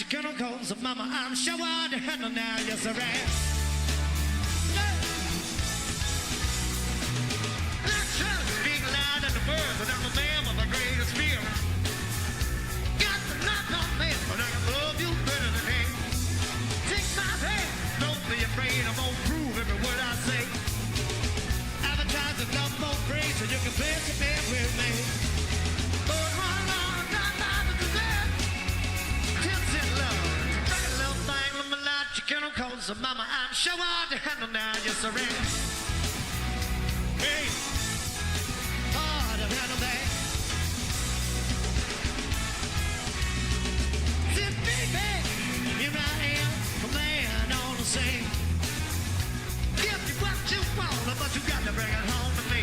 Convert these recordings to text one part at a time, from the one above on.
chemicals, mama, I'm sure to handle now, yes I am. That church speak loud in the world, but I'm a man with the greatest fear. Got to knock on me, but I can love you better than him. Take my hand, don't be afraid, I'm gonna prove every word I say. Advertise enough more praise so you can play the band with me. But one long time I was there. Tips in love. Take a little thing, let me light your chemicals. So mama, I'm sure hard to handle now, yes I am. Hey, hard to handle that. Sit baby, here I am, a man on the scene. Give me what you want, but you got to bring it home to me.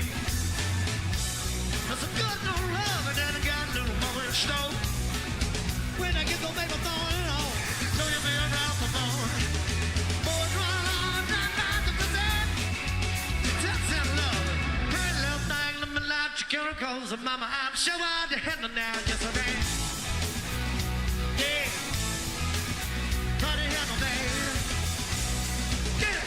There's a good little love and then I got a little more in store. When I get the baby throwing it on, know you'll be around for more. Boys run on, not to present. Tips and love. Pretty little thing, let me light your chemicals. And mama, I'm sure I'd handle now, yes I am. Yeah. Try to handle that. Get it.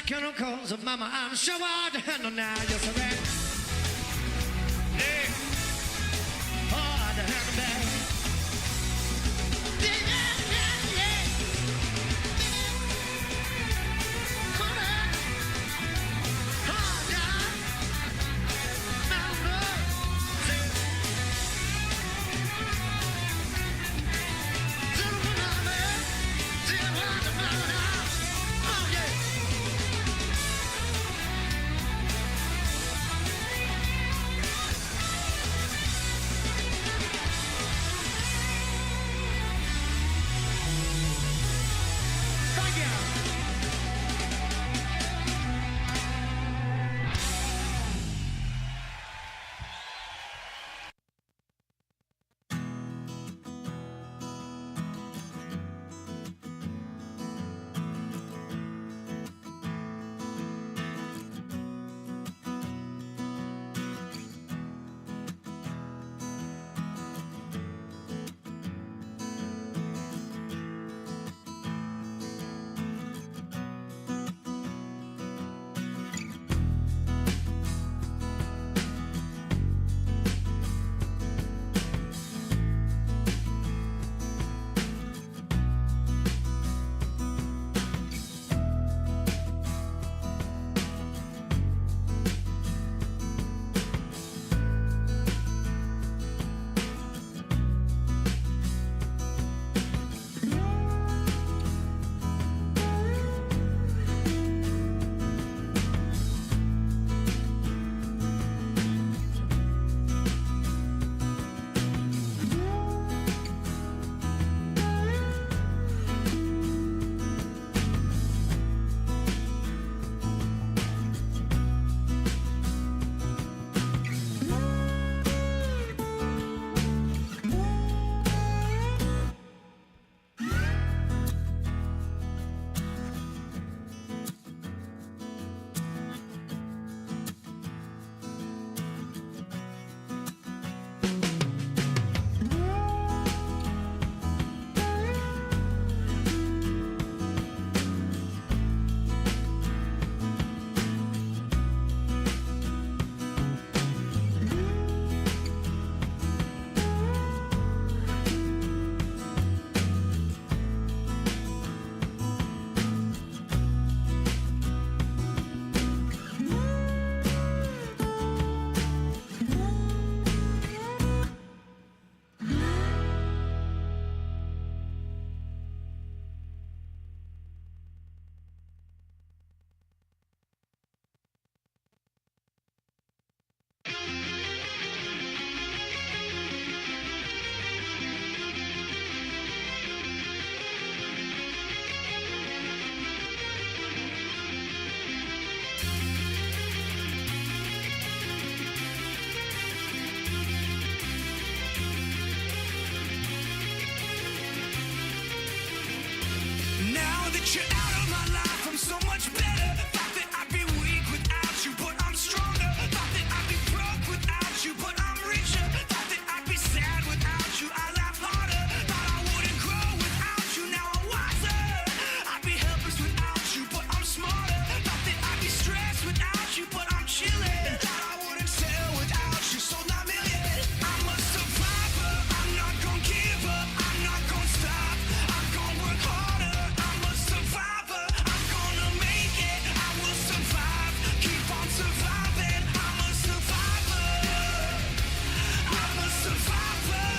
Chemicals of mama, I'm sure hard to handle now, yes I am. Yeah, hard to handle that. Yeah, yeah, yeah, yeah. Come on, hard, yeah. Now, no, see. See what I'm at, see what I'm at. Oh, yeah. you out of my life, I'm so much better. Thought that I'd be weak without you, but I'm stronger. Thought that I'd be broke without you, but I'm richer. Thought that I'd be sad without you, I laugh harder. Thought I wouldn't grow without you, now I'm wiser. I'd be helpless without you, but I'm smarter. Thought that I'd be stressed without you, but I'm chilling. Thought I wouldn't sell without you, sold 9 million. I'm a survivor, I'm not gonna give up, I'm not gonna stop, I'm gonna work harder. I'm a survivor, I'm gonna make it, I will survive, keep on surviving. I'm a survivor, I'm a survivor,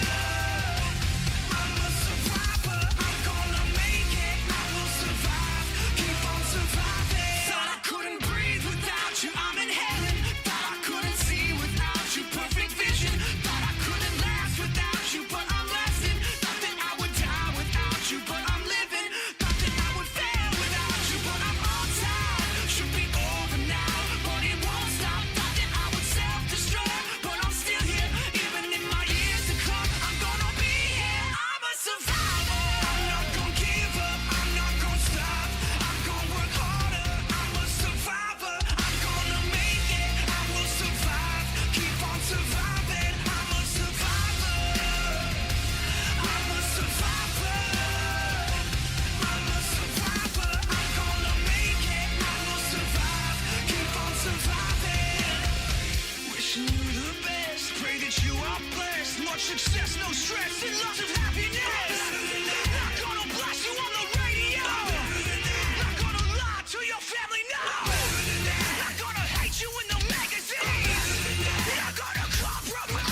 I'm a survivor, I'm gonna make it, I will survive, keep on surviving. Thought I couldn't breathe without you, I'm inhaling. Thought I couldn't see without you, perfect vision. Thought I couldn't last without you, but I'm lasting. Thought that I would die without you, but I'm living. Thought that I would fail without you, but I'm on time. Should be over now, but it won't stop. Thought that I would self-destruct, but I'm still here. Even in my years to come, I'm gonna be here. I'm a survivor. I'm not gonna give up, I'm not gonna stop, I'm gonna work harder. I'm a survivor, I'm gonna make it, I will survive, keep on surviving. I'm a survivor, I'm a survivor, I'm a survivor, I'm gonna make it, I will survive, keep on surviving. Wishing you the best, pray that you are blessed. Much success, no stress, and lots of happiness. Not gonna blast you on the radio, not gonna lie to your family, no. Not gonna hate you in the magazines, not gonna compromise,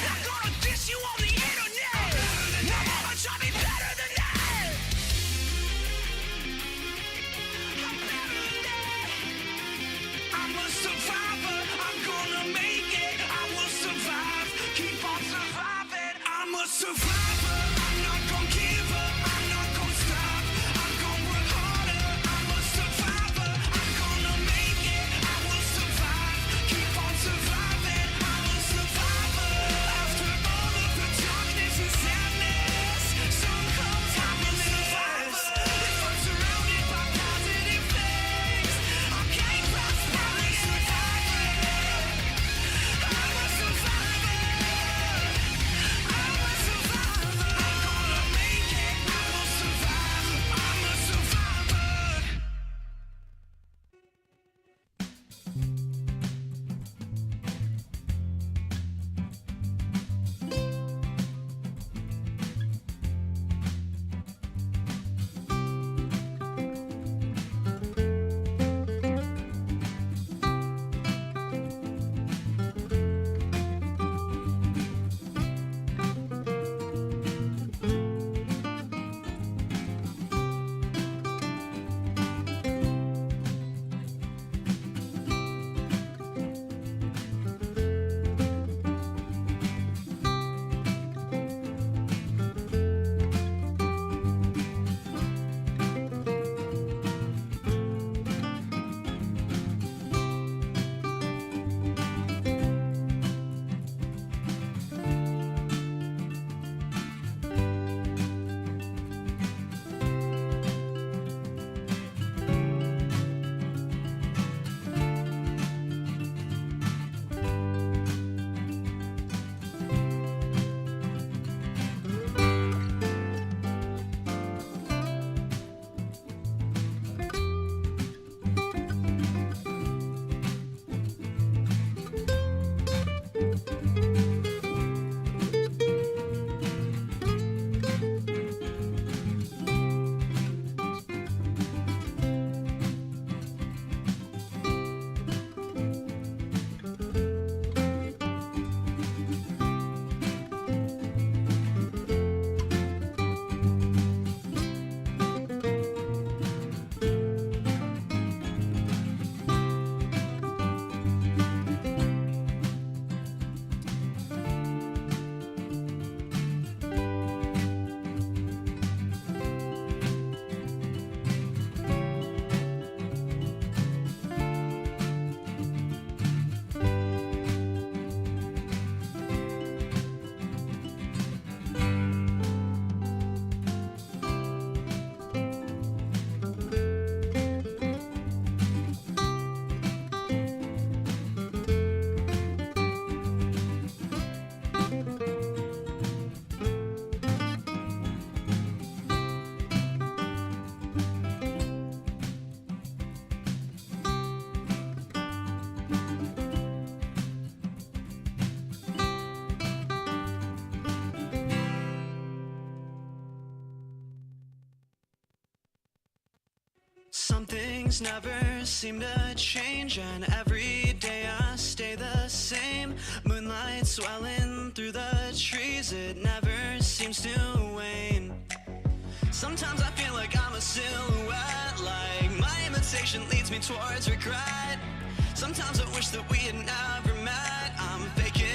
not gonna diss you on the internet. No one try me better than that. I'm better than that. I'm a survivor, I'm gonna make it, I will survive, keep on surviving. I'm a survivor, I'm not gonna give up, I'm not gonna stop, I'm gonna work harder. I'm a survivor, I'm gonna make it, I will survive, keep on surviving. I'm a survivor. After all of the darkness and sadness, sun comes happiness. If I'm surrounded by positive things, I can't prosper. I'm a survivor, I'm a survivor, I'm a survivor. Some things never seem to change, and every day I stay the same. Moonlight swelling through the trees, it never seems to wane. Sometimes I feel like I'm a silhouette, like my imitation leads me towards regret. Sometimes I wish that we had never met. I'm faking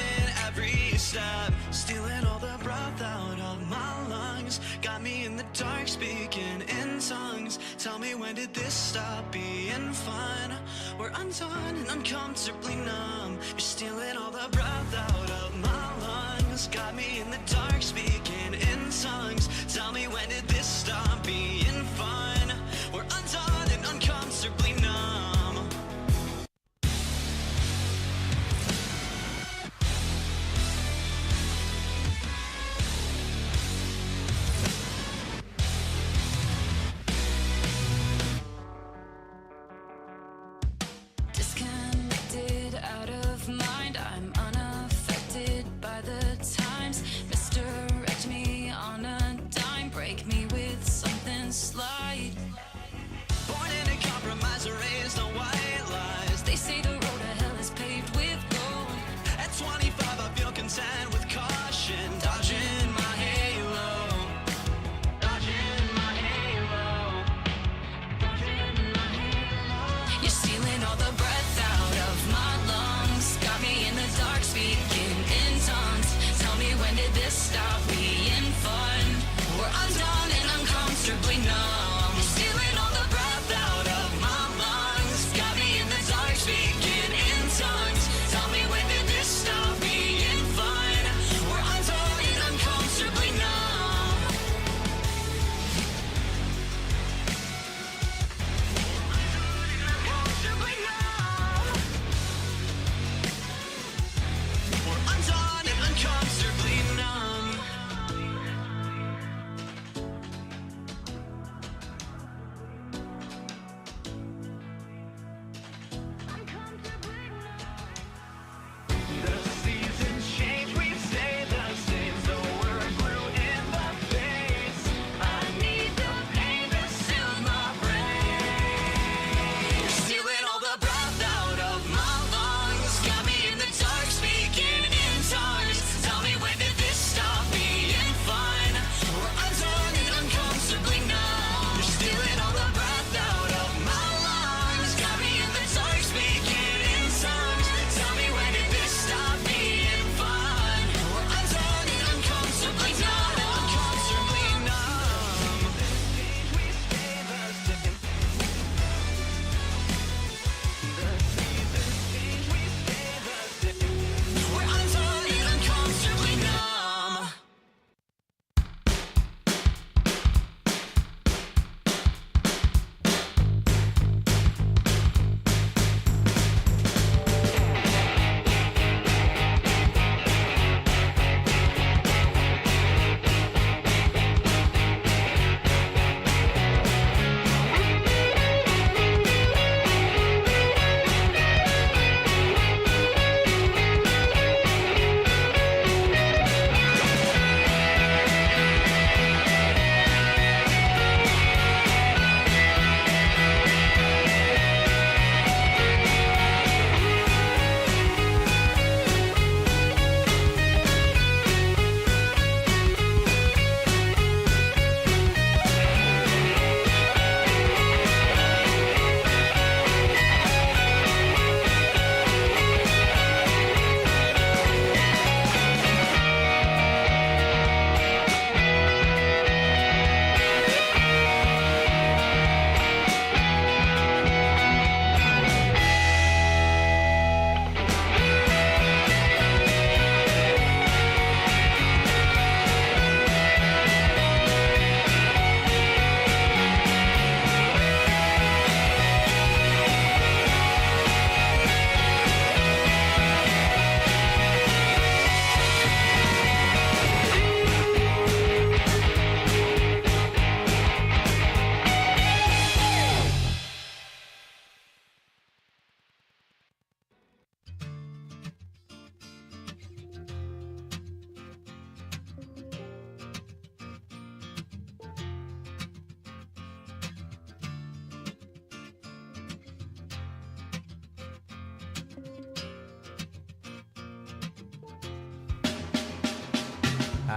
every step, stealing all the breath out of my lungs. Got me in the dark speaking in tongues. Tell me, when did this stop being fun? We're undone and uncomfortably numb. You're stealing all the breath out of my lungs. Got me in the dark speaking in tongues. Tell me, when did this stop being fun? We're undone and uncomfortably numb. Disconnected, out of mind, I'm unaffected by the times. Misdirected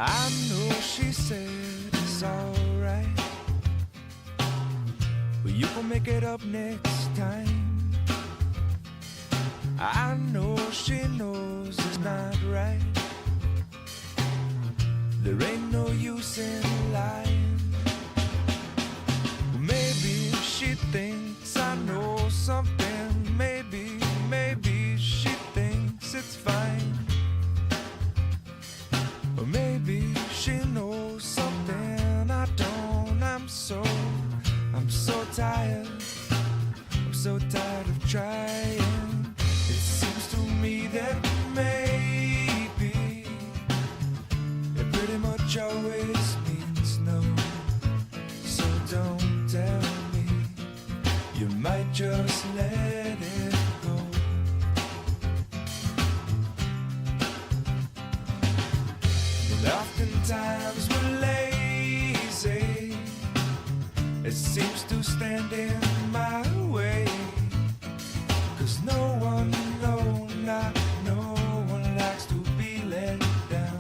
I know she said it's alright, but you gon' make it up next time. I know she knows it's not right. There ain't no use in lying. Maybe she thinks I know something. Maybe she thinks it's fine. Or maybe she knows something I don't. I'm so tired. I'm so tired of trying. It seems to me that maybe it pretty much always means no. So don't tell me, you might just let it go. And oftentimes we're lazy. It seems to stand in my way. 'Cause no one, not no one likes to be let down.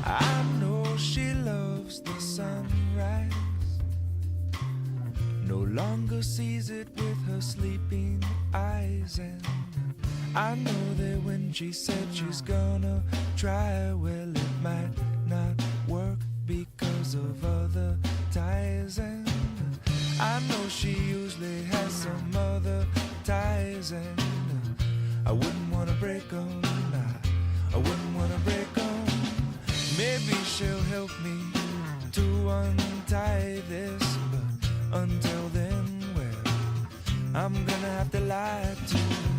I know she loves the sunrise, no longer sees it with her sleeping eyes. And I know that when she said she's gonna try, well, it might not work because of other ties. And I know she usually has some other ties, and I wouldn't wanna break them. I wouldn't wanna break them. Maybe she'll help me to untie this, but until then, well, I'm gonna have to lie to her.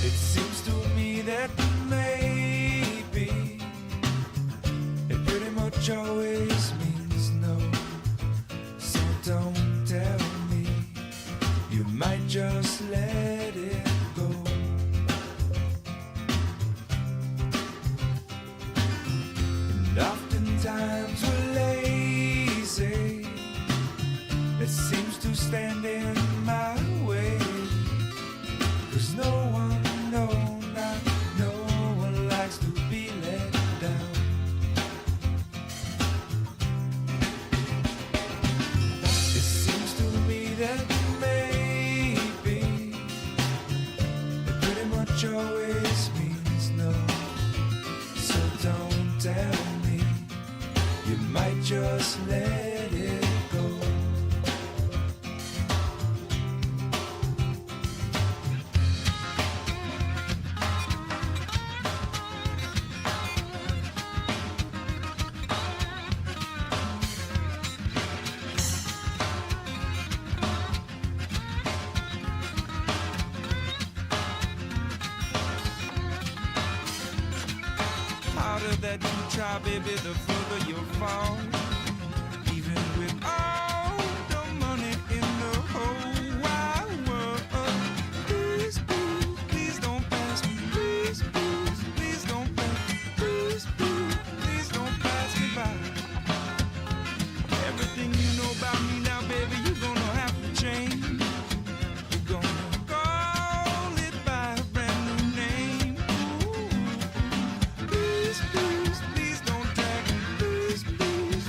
It seems to me that maybe it pretty much always means no. So don't tell me, you might just let it go. And oftentimes we're lazy. It seems to stand in my way. 'Cause no one, not no one likes to be let down. It seems to me that maybe it pretty much always means no. So don't tell me, you might just let it go. Harder that you try, baby, the further you'll fall. Even with all the money in the whole wide world. Please, please, please don't pass me. Please, please, please don't pass me. Please, please, please don't pass me by. Everything you know about me now, baby, you're gonna have to change. You're gonna call it by a brand new name. Ooh. Please, please, please don't tag me. Please, please,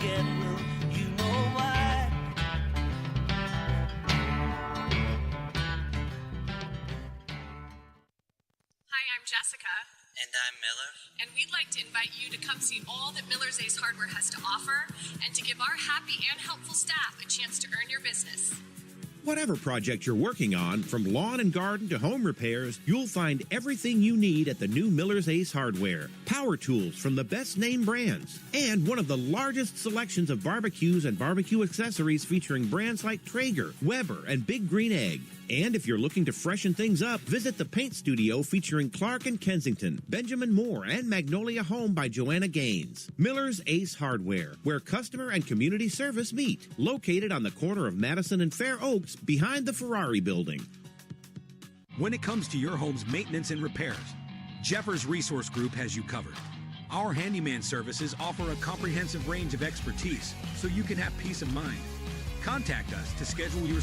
forget, will you know why? Hi, I'm Jessica, And I'm Miller. and we'd like to invite you to come see all that Miller's Ace Hardware has to offer and to give our happy and helpful staff a chance to earn your business. Whatever project you're working on, from lawn and garden to home repairs, you'll find everything you need at the new Miller's Ace Hardware. Power tools from the best name brands, and one of the largest selections of barbecues and barbecue accessories featuring brands like Traeger, Weber, and Big Green Egg. And if you're looking to freshen things up, visit the paint studio featuring Clark and Kensington, Benjamin Moore, and Magnolia Home by Joanna Gaines. Miller's Ace Hardware, where customer and community service meet. Located on the corner of Madison and Fair Oaks, behind the Ferrari building. When it comes to your home's maintenance and repairs, Jeffers Resource Group has you covered. Our handyman services offer a comprehensive range of expertise so you can have peace of mind. Contact us to schedule your...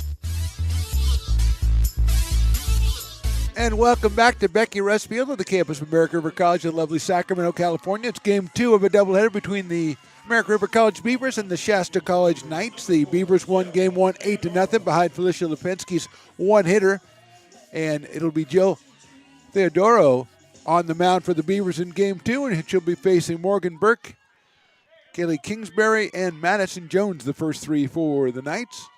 And welcome back to Becky Russ Field at the campus of American River College in lovely Sacramento, California. It's game 2 of a doubleheader between the American River College Beavers and the Shasta College Knights. The Beavers won game 1 8-0 behind Felicia Lipinski's one-hitter. And it'll be Jill Theodoro on the mound for the Beavers in game 2, and she'll be facing Morgan Burke, Kaylee Kingsbury, and Madison Jones, the first 3 for the Knights.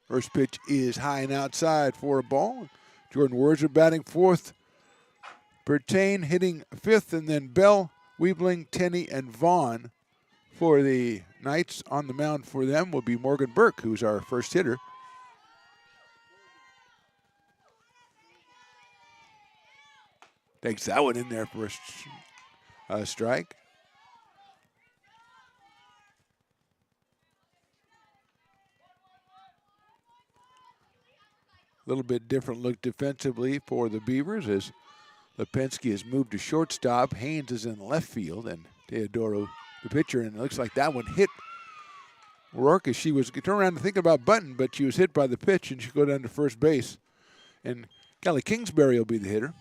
First pitch is high and outside for a ball. Jordan Werzer batting 4th. Pertain hitting 5th, and then Bell, Weebling, Tenney, and Vaughn for the Knights. On the mound for them will be Morgan Burke, who's our first hitter. Takes that one in there for a strike. A little bit different look defensively for the Beavers as Lipinski has moved to shortstop. Haynes is in left field, and Teodoro, the pitcher, and it looks like that one hit Rourke as she was turning around to think about Button, but she was hit by the pitch, and she go down to first base. And Kelly Kingsbury will be the hitter.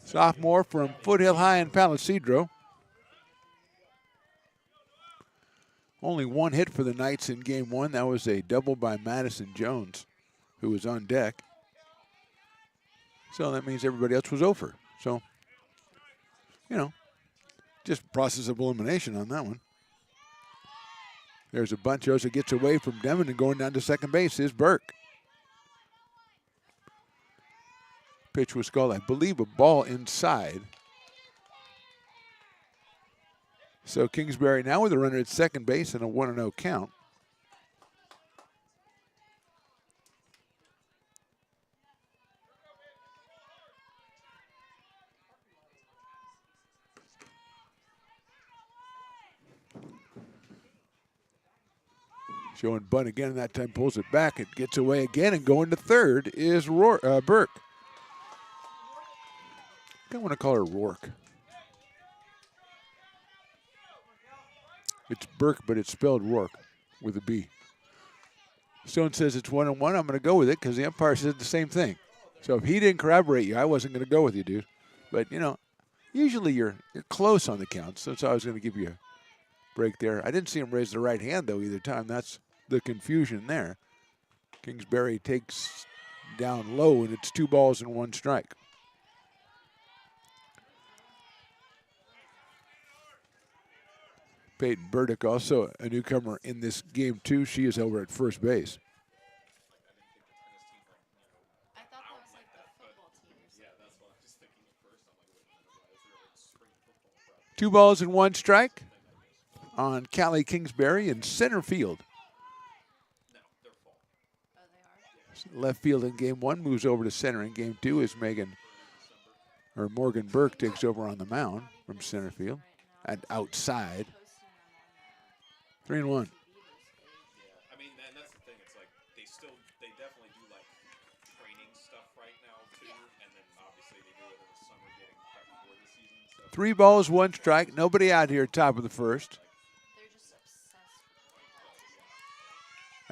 Sophomore from Foothill High in Palo Cedro. Only one hit for the Knights in game 1. That was a double by Madison Jones, who was on deck. So that means everybody else was over. So, just process of elimination on that one. There's a bunch. Osa gets away from Demon, and going down to second base is Burke. Pitch was called, I believe, a ball inside. So Kingsbury now with a runner at second base and a 1-0 count. Showing bunt again, and that time pulls it back. It gets away again, and going to third is Burke. I want to call her Rourke. It's Burke, but it's spelled Rourke with a B. Stone says it's 1-1. I'm going to go with it because the umpire said the same thing. So if he didn't corroborate you, I wasn't going to go with you, dude. But, usually you're close on the counts. So that's why I was going to give you a break there. I didn't see him raise the right hand, though, either time. That's the confusion there. Kingsbury takes down low, and it's 2 balls and 1 strike. Peyton Burdick, also a newcomer in this game, too. She is over at first base. I thought that was like the football team or something. Yeah, that's what I was thinking at first. I'm like, wait a minute, 2 balls and 1 strike on Callie Kingsbury in center field. Left field in game 1, moves over to center in game 2 as Morgan Burke takes over on the mound from center field and outside. 3-1. Yeah, I mean, and that's the thing. It's like they definitely do like training stuff right now too, and then obviously they do it in the summer, getting prep for the season. So 3 balls, 1 strike. Nobody out here, top of the first. They're just obsessed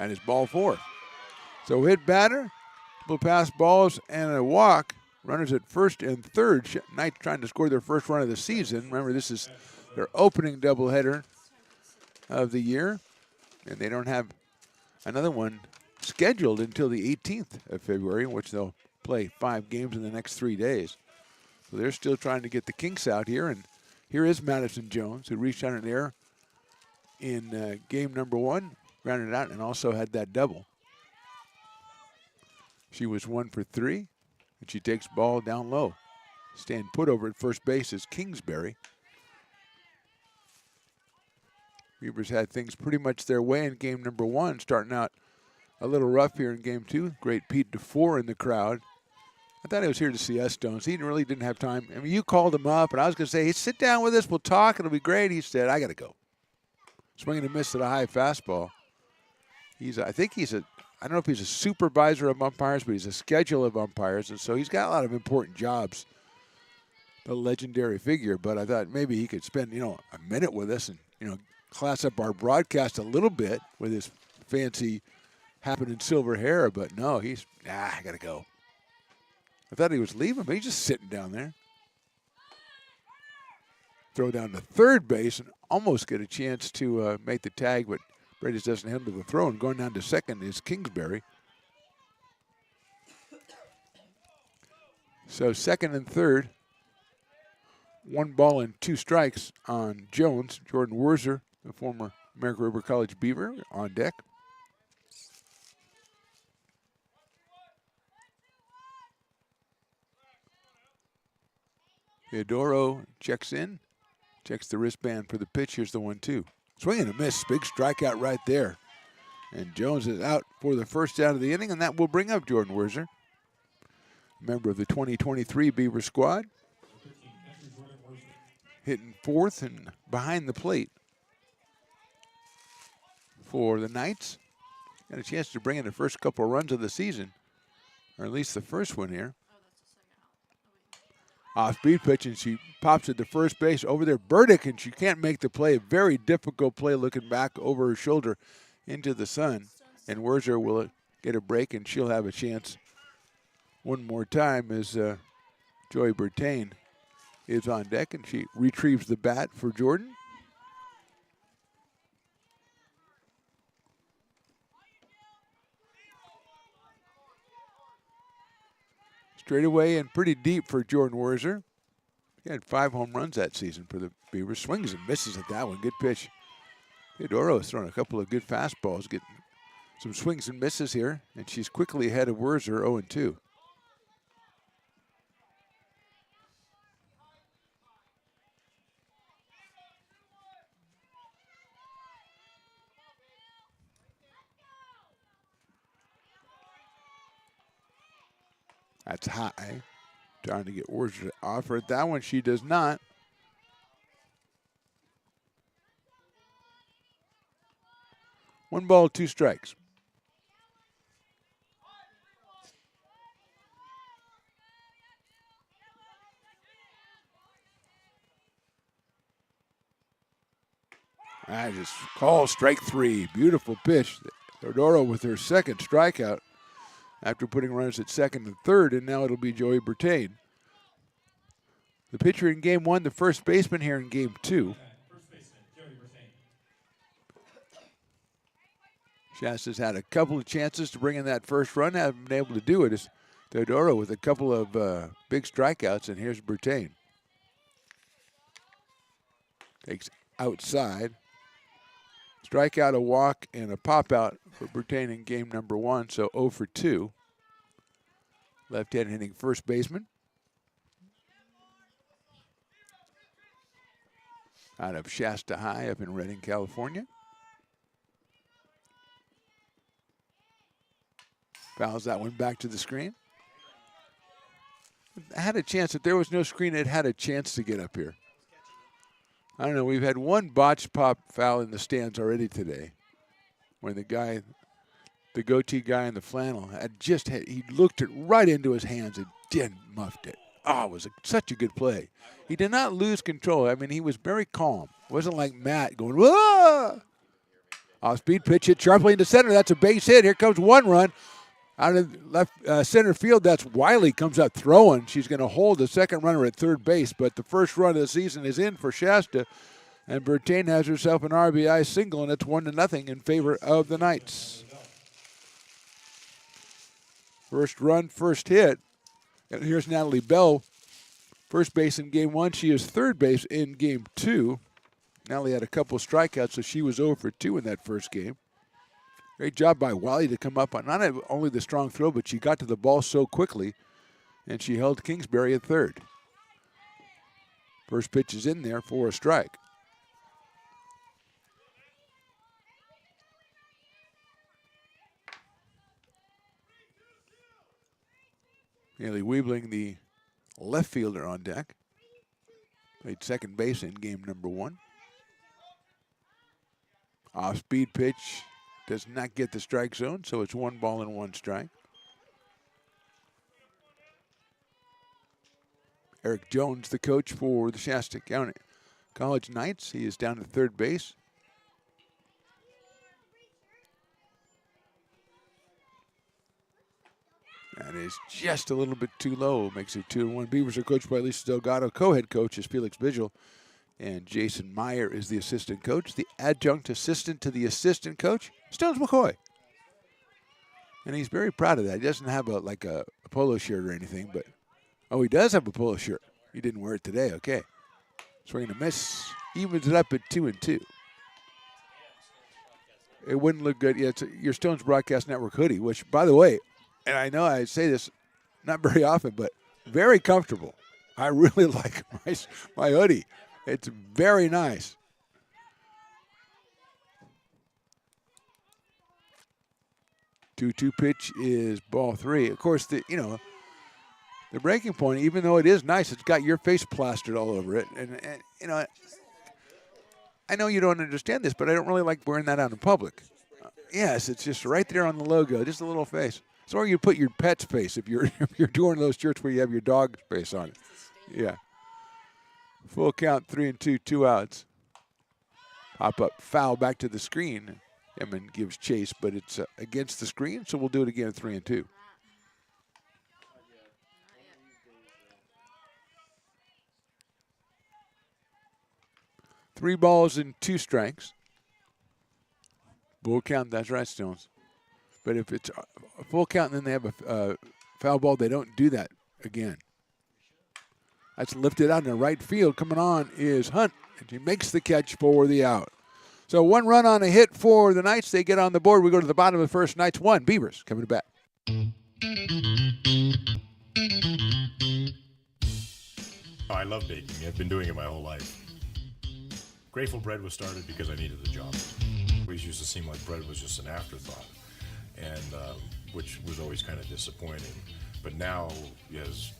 with And it's ball 4. So hit batter, couple pass balls, and a walk Runners at first and third. Knights trying to score their first run of the season. Remember, this is their opening doubleheader of the year, and they don't have another one scheduled until the 18th of February, in which they'll play 5 games in the next 3 days. So they're still trying to get the kinks out here, and here is Madison Jones, who reached out an air in game number 1, grounded out, and also had that double. She was 1 for 3, and she takes ball down low. Staying put over at first base is Kingsbury. Beavers had things pretty much their way in game number 1, starting out a little rough here in game 2. Great Pete DeFore in the crowd. I thought he was here to see us, Stones. He really didn't have time. I mean, you called him up, and I was going to say, hey, sit down with us. We'll talk. It'll be great. He said, I got to go. Swinging and miss at a high fastball. I don't know if he's a supervisor of umpires, but he's a schedule of umpires, and so he's got a lot of important jobs. A legendary figure, but I thought maybe he could spend, a minute with us and, class up our broadcast a little bit with his fancy happening silver hair, but no, I got to go. I thought he was leaving, but he's just sitting down there. Throw down to third base and almost get a chance to make the tag, but Brady doesn't handle the throw, and going down to second is Kingsbury. So second and third, 1 ball and 2 strikes on Jones. Jordan Werzer, the former American River College Beaver, on deck. Teodoro checks in, checks the wristband for the pitch. Here's the 1-2. Swing and a miss, big strikeout right there. And Jones is out for the first out of the inning, and that will bring up Jordan Werzer, member of the 2023 Beaver squad. Hitting fourth and behind the plate for the Knights. Got a chance to bring in the first couple of runs of the season, or at least the first one here. Off-speed pitch, and she pops it to first base over there. Burdick, and she can't make the play. A very difficult play looking back over her shoulder into the sun. And Werzer will get a break, and she'll have a chance one more time as Joy Bertain is on deck, and she retrieves the bat for Jordan. Straight away and pretty deep for Jordan Werzer. He had 5 home runs that season for the Beavers. Swings and misses at that one. Good pitch. Teodoro has thrown a couple of good fastballs, getting some swings and misses here, and she's quickly ahead of Werzer, 0-2. That's high. Trying to get Werzer to offer it. That one she does not. One ball, 2 strikes. I just call strike 3. Beautiful pitch. Teodoro with her second strikeout after putting runners at second and third, and now it'll be Joey Bertain. The pitcher in game 1, the first baseman here in game 2. Shasta's had a couple of chances to bring in that first run, haven't been able to do it. It's Teodoro with a couple of big strikeouts, and here's Bertain. Takes outside. Strikeout, a walk, and a pop-out for Bertain in game number 1, so 0 for 2. Left-hand hitting first baseman. Out of Shasta High up in Redding, California. Fouls that one back to the screen. I had a chance. If there was no screen, it had a chance to get up here. I don't know. We've had one botched pop foul in the stands already today, when the goatee guy in the flannel he looked it right into his hands and then muffed it. Oh, it was such a good play. He did not lose control. I mean, he was very calm. It wasn't like Matt going, whoa! Off-speed pitch hit sharply into center. That's a base hit. Here comes one run. Out of left center field, that's Wiley comes up throwing. She's going to hold the second runner at third base, but the first run of the season is in for Shasta, and Bertain has herself an RBI single, and it's 1-0 in favor of the Knights. First run, first hit. And here's Natalie Bell, first base in game 1. She is third base in game 2. Natalie had a couple of strikeouts, so she was 0 for 2 in that first game. Great job by Wiley to come up on not only the strong throw, but she got to the ball so quickly, and she held Kingsbury at third. First pitch is in there for a strike. Haley Weebling, the left fielder, on deck. Played second base in game number 1. Off-speed pitch. Does not get the strike zone, so it's 1 ball and 1 strike. Eric Jones, the coach for the Shasta County College Knights. He is down to third base. That is just a little bit too low. Makes it 2-1. Beavers are coached by Lisa Delgado. Co-head coach is Felix Vigil. And Jason Meyer is the assistant coach. The adjunct assistant to the assistant coach, Stones McCoy. And he's very proud of that. He doesn't have a polo shirt or anything, but he does have a polo shirt. He didn't wear it today. Okay. Swing and a miss. Evens it up at 2-2. It wouldn't look good. Yeah, it's your Stones Broadcast Network hoodie, which, by the way, and I know I say this not very often, but very comfortable. I really like my hoodie. It's very nice. Two pitch is ball 3. Of course, the breaking point, even though it is nice, it's got your face plastered all over it. And I know you don't understand this, but I don't really like wearing that out in public. Yes, it's just right there on the logo, just a little face. So or you put your pet's face if you're doing those shirts where you have your dog's face on it. Yeah. Full count, 3-2, 2 outs. Pop up foul back to the screen. Emmon gives chase, but it's against the screen, so we'll do it again at 3-2. Three balls and 2 strikes. Full count, that's right, Stones. But if it's a full count and then they have a foul ball, they don't do that again. That's lifted out in the right field. Coming on is Hunt, and she makes the catch for the out. So 1 run on a hit for the Knights. They get on the board. We go to the bottom of the first. Knights 1. Beavers coming back. I love baking. I've been doing it my whole life. Grateful Bread was started because I needed a job. It always used to seem like bread was just an afterthought, and which was always kind of disappointing. But now, as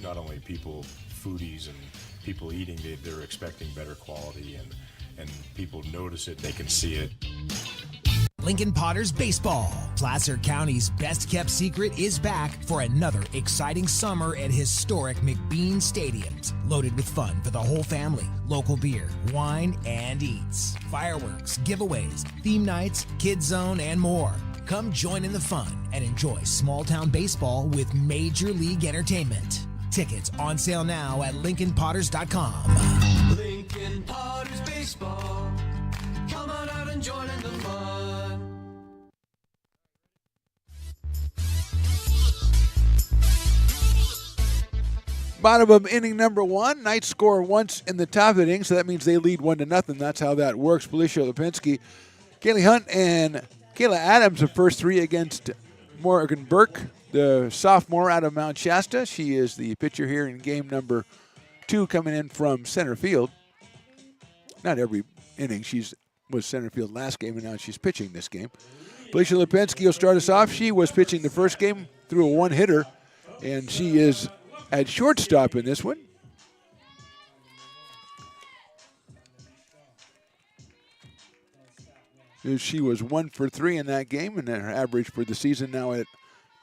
not only people, foodies and people eating, they're expecting better quality, and people notice it, they can see it. Lincoln Potters Baseball. Placer County's best-kept secret is back for another exciting summer at historic McBean Stadiums. Loaded with fun for the whole family, local beer, wine, and eats. Fireworks, giveaways, theme nights, kids zone, and more. Come join in the fun and enjoy small-town baseball with Major League Entertainment. Tickets on sale now at LincolnPotters.com. Lincoln Potters Baseball. Come on out and join in the fun. Bottom of inning number 1. Knights score once in the top inning, so that means they lead 1-0. That's how that works. Felicia Lipinski, Kaylee Hunt, and Kayla Adams, the first 3 against Morgan Burke, the sophomore out of Mount Shasta. She is the pitcher here in game number 2, coming in from center field. Not every inning. Was center field last game, and now she's pitching this game. Felicia Lipinski will start us off. She was pitching the first game, threw a 1-hitter, and she is at shortstop in this one. She was 1 for 3 in that game, and her average for the season now at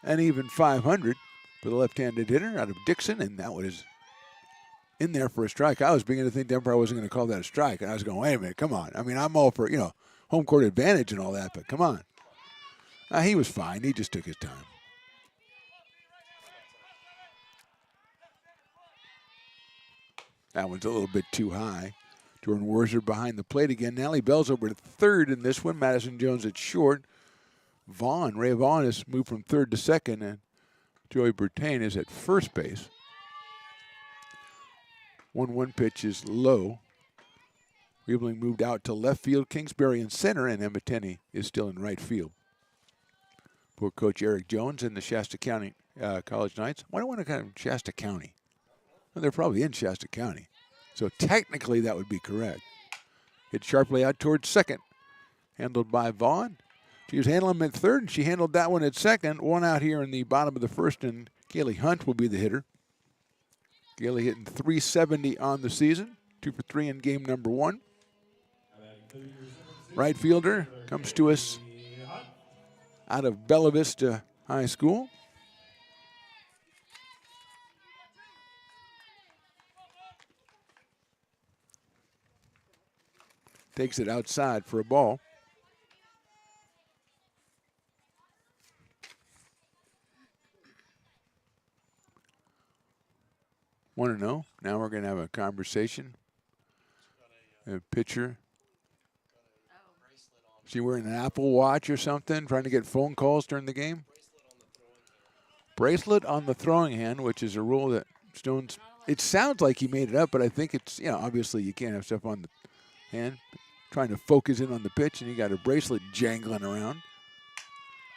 an even 500 for the left-handed hitter out of Dixon, and that was in there for a strike. I was beginning to think the umpire wasn't going to call that a strike, and I was going, wait a minute, come on. I mean, I'm all for, home court advantage and all that, but come on. He was fine. He just took his time. That one's a little bit too high. Jordan Worzer behind the plate again. Nally Bell's over to third in this one. Madison Jones at short. Ray Vaughn has moved from third to second, and Joey Bertain is at first base. 1-1 pitch is low. Weebling moved out to left field. Kingsbury in center, and Emma Tenney is still in right field. For Coach Eric Jones and the Shasta County College Knights. Why do I want to kind of Shasta County? Well, they're probably in Shasta County. So technically that would be correct. Hit sharply out towards second. Handled by Vaughn. She was handling him at third, and she handled that one at second. One out here in the bottom of the first, and Kaylee Hunt will be the hitter. Kaylee hitting .370 on the season. 2 for 3 in game number 1. Right fielder comes to us out of Bella Vista High School. Takes it outside for a ball. Want to know? Now we're going to have a conversation. A pitcher. Is she wearing an Apple Watch or something, trying to get phone calls during the game? Bracelet on the throwing hand, which is a rule that Stone's, it sounds like he made it up, but I think it's, obviously you can't have stuff on the hand. Trying to focus in on the pitch, and you got a bracelet jangling around.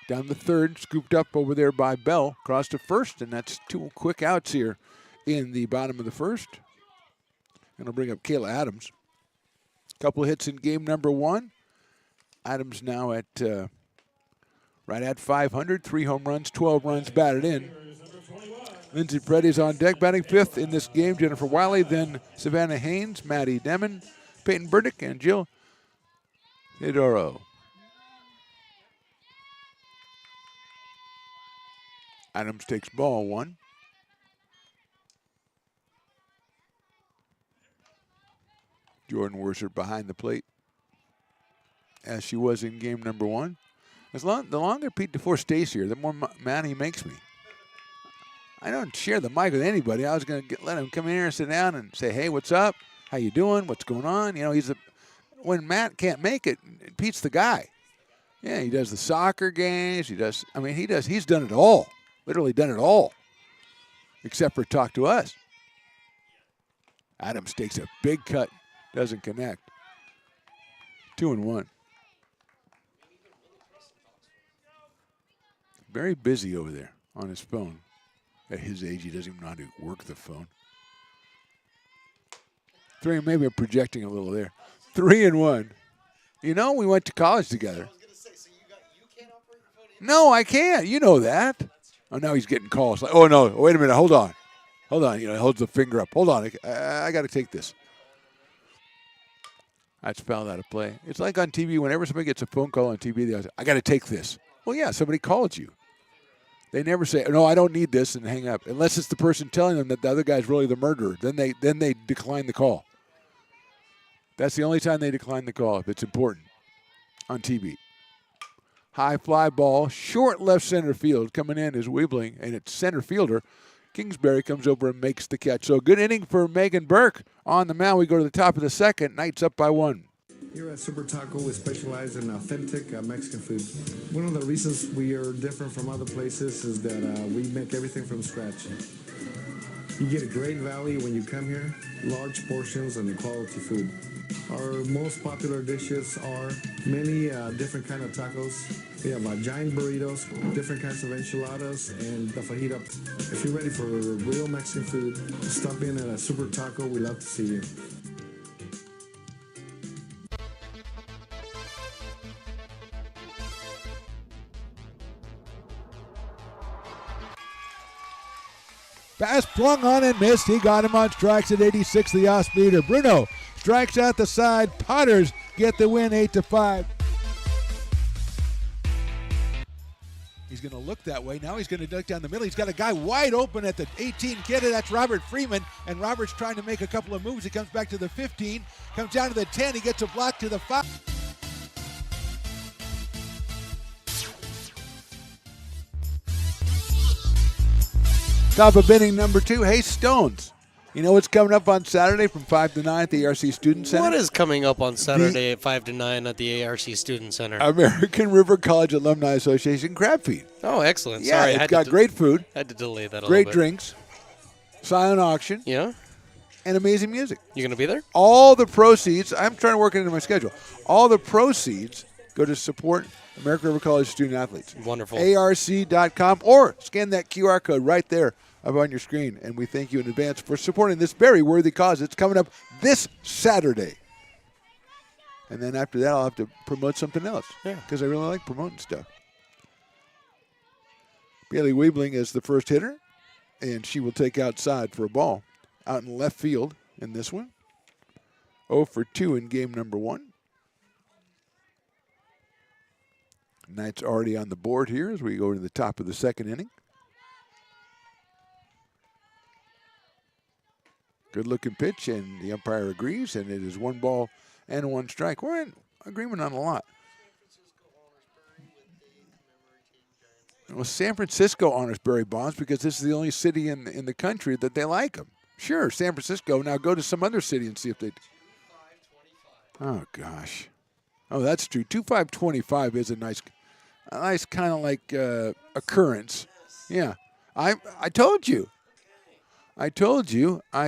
Down the third, scooped up over there by Bell, across to first, and that's 2 quick outs here in the bottom of the first. Going to bring up Kayla Adams. Couple of hits in game number 1. Adams now at right at 500, 3 home runs, 12 runs batted in. Lindsay Preddy's on deck, batting 5th in this game. Jennifer Wiley, then Savannah Haynes, Maddie Demon, Peyton Burdick, and Jill Theodoro. Adams takes ball 1. Jordan Worser behind the plate, as she was in game number 1. The longer Pete DeFore stays here, the more mad he makes me. I don't share the mic with anybody. I was going to let him come in here and sit down and say, hey, what's up? How you doing? What's going on? When Matt can't make it, Pete's the guy. Yeah, he does the soccer games. He's done it all. Literally done it all. Except for talk to us. Adams takes a big cut. Doesn't connect. 2-1. Very busy over there on his phone. At his age, he doesn't even know how to work the phone. 3, maybe I'm projecting a little there. 3-1. We went to college together. No, I can't. You know that. Oh, now he's getting calls. Like, oh, no, wait a minute. Hold on. He holds the finger up. Hold on. I got to take this. That's fouled out of play. It's like on TV, whenever somebody gets a phone call on TV, they say, I got to take this. Well, yeah, somebody called you. They never say, no, I don't need this, and hang up. Unless it's the person telling them that the other guy's really the murderer. Then they decline the call. That's the only time they decline the call, if it's important, on TV. High fly ball, short left center field. Coming in is Weebling, and it's center fielder. Kingsbury comes over and makes the catch. So good inning for Megan Burke. On the mound, we go to the top of the second. Knights up by 1. Here at Super Taco, we specialize in authentic Mexican food. One of the reasons we are different from other places is that we make everything from scratch. You get a great value when you come here, large portions and quality food. Our most popular dishes are many different kind of tacos. We have giant burritos, different kinds of enchiladas, and the fajita. If you're ready for real Mexican food, stop in at a Super Taco. We love to see you. Pass flung on and missed. He got him on strikes at 86, the off-speeder. Bruno strikes out the side. Potters get the win 8-5. He's going to look that way. Now he's going to look down the middle. He's got a guy wide open at the 18 kid. That's Robert Freeman. And Robert's trying to make a couple of moves. He comes back to the 15. Comes down to the 10. He gets a block to the 5. Top of inning number 2. Hey, Stones. You know what's coming up on Saturday from 5 to 9 at the ARC Student Center? What is coming up on Saturday at 5 to 9 at the ARC Student Center? American River College Alumni Association crab feed. Oh, excellent. Yeah, Sorry, it's got great food. I had to delay that a great little bit. drinks, silent auction. Yeah. And amazing music. You going to be there? All the proceeds, I'm trying to work it into my schedule. All the proceeds go to support American River College student athletes. Wonderful. ARC.com or scan that QR code right there up on your screen. And we thank you in advance for supporting this very worthy cause. It's coming up this Saturday. And then after that, I'll have to promote something else. Yeah. Because I really like promoting stuff. Bailey Weebling is the first hitter, and she will take outside for a ball. Out in left field in this one. 0 for 2 in game number 1. Knights already on the board here as we go to the top of the second inning. Good looking pitch, and the umpire agrees, and it is 1 ball and 1 strike. We're in agreement on a lot. Well, San Francisco honors Barry Bonds because this is the only city in the country that they like him. Sure, San Francisco. Now go to some other city and see if they. Oh gosh, oh that's true. 2525 is a nice kind of like occurrence. Yeah, I told you. I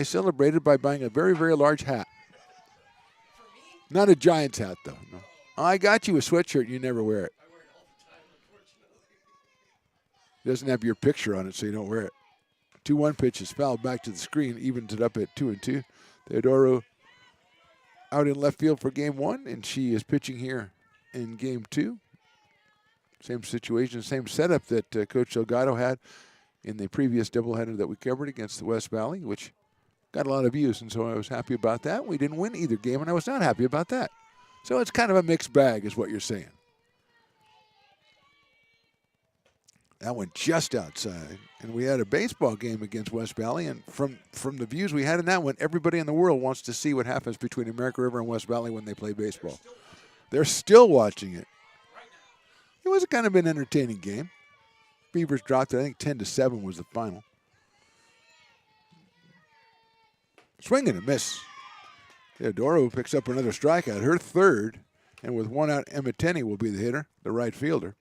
celebrated by buying a very, very large hat. Not a Giants hat though. No, I got you a sweatshirt. You never wear it. It doesn't have your picture on it, so you don't wear it. 2-1 pitch is fouled back to the screen, evens it up at 2-2. Teodoro out in left field for game 1, and she is pitching here in game 2. Same situation, same setup that Coach Delgado had in the previous doubleheader that we covered against the West Valley, which got a lot of views, and so I was happy about that. We didn't win either game, and I was not happy about that. So it's kind of a mixed bag is what you're saying. That went just outside. And we had a baseball game against West Valley, and from the views we had in that one, everybody in the world wants to see what happens between American River and West Valley when they play baseball. They're still watching it. It was kind of an entertaining game. Beavers dropped it. I think 10-7 was the final. Swing and a miss. Teodoro picks up another strikeout, her third, and with 1 out, Emma Tenney will be the hitter, the right fielder.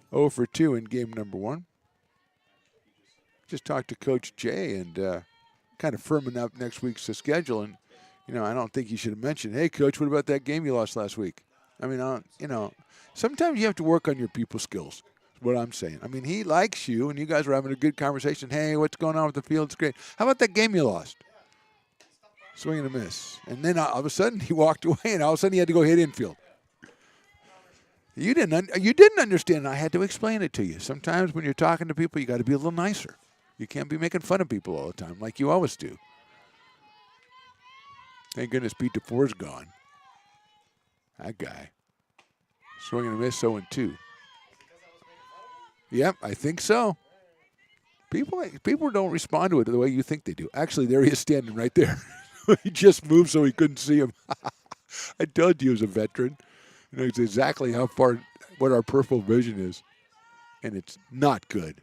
0 for 2 in game number 1. Just talked to Coach Jay and kind of firming up next week's schedule. And, I don't think you should have mentioned, hey, Coach, what about that game you lost last week? I mean, sometimes you have to work on your people skills, is what I'm saying. I mean, he likes you, and you guys were having a good conversation. Hey, what's going on with the field? It's great. How about that game you lost? Swing and a miss. And then all of a sudden he walked away, and all of a sudden he had to go hit infield. You didn't understand. I had to explain it to you. Sometimes when you're talking to people, you got to be a little nicer. You can't be making fun of people all the time like you always do. Thank goodness Pete DeFore's gone. That guy. Swing and a miss, 0-2. Yep, I think so. People don't respond to it the way you think they do. Actually, there he is standing right there. He just moved so he couldn't see him. I told you he was a veteran. He knows exactly what our peripheral vision is. And it's not good.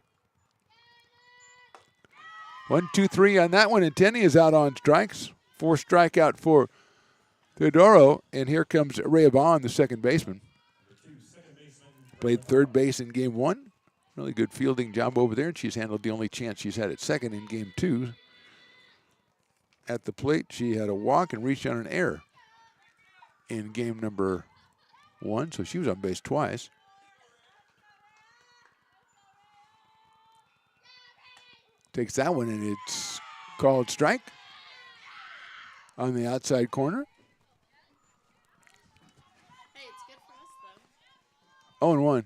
1, 2, 3 on that one, and Tenney is out on strikes. 4 strikeout for Teodoro, and here comes Ray Vaughn, the second baseman. Played third base in game 1. Really good fielding job over there, and she's handled the only chance she's had at second in game 2. At the plate, she had a walk and reached on an error in game number 1, so she was on base twice. Takes that one, and it's called strike on the outside corner. Hey, it's good for us, though. 0-1.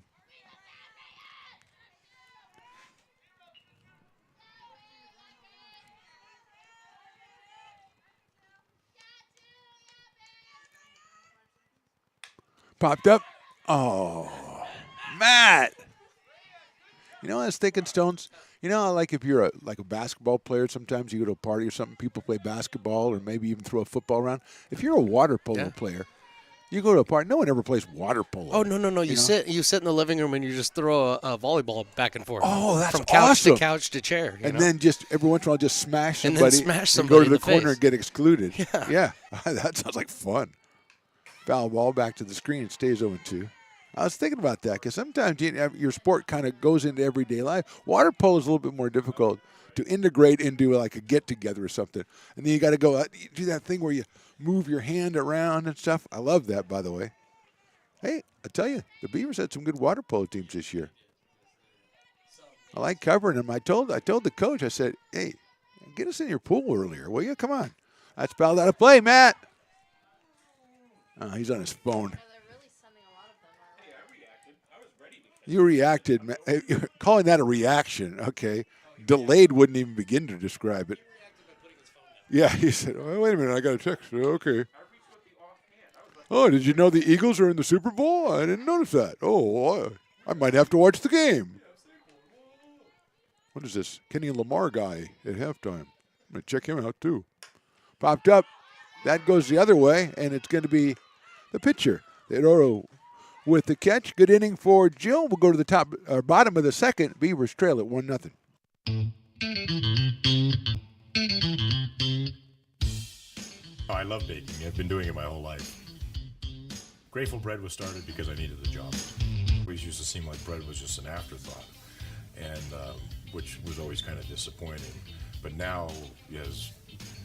Popped up. Oh, Matt. I was thinking, Stones, like if you're a basketball player, sometimes you go to a party or something, people play basketball or maybe even throw a football around. If you're a water polo player, You go to a party, no one ever plays water polo. Oh, no. You know? sit in the living room and you just throw a volleyball back and forth. Oh, that's From couch awesome. to couch to chair. And then just every once in a while just smash And somebody then smash and somebody go to in the the corner face. and get excluded. Yeah. That sounds like fun. Foul ball back to the screen. It stays 0-2. I was thinking about that because sometimes your sport kind of goes into everyday life. Water polo is a little bit more difficult to integrate into like a get-together or something. And then you got to go do that thing where you move your hand around and stuff. I love that, by the way. Hey, I tell you, the Beavers had some good water polo teams this year. I like covering them. I told the coach, I said, hey, get us in your pool earlier, will you? Come on. That's fouled out of play, Matt. Oh, he's on his phone. You reacted. You're calling that a reaction. Okay. Delayed wouldn't even begin to describe it. Yeah, he said, oh, wait a minute, I got a text. Okay. Oh, did you know the Eagles are in the Super Bowl? I didn't notice that. Oh, I might have to watch the game. What is this? Kenny Lamar guy at halftime. I'm going to check him out, too. Popped up. That goes the other way, and it's going to be the pitcher. Theodoro with the catch. Good inning for Jill. We'll go to the bottom of the second. Beavers trail at 1-0. Oh, I love baking. I've been doing it my whole life. Grateful Bread was started because I needed the job. It always used to seem like bread was just an afterthought, and which was always kind of disappointing. But now, as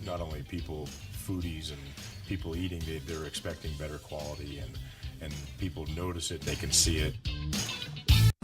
not only people, foodies, and people eating, they're expecting better quality, and people notice it, they can see it.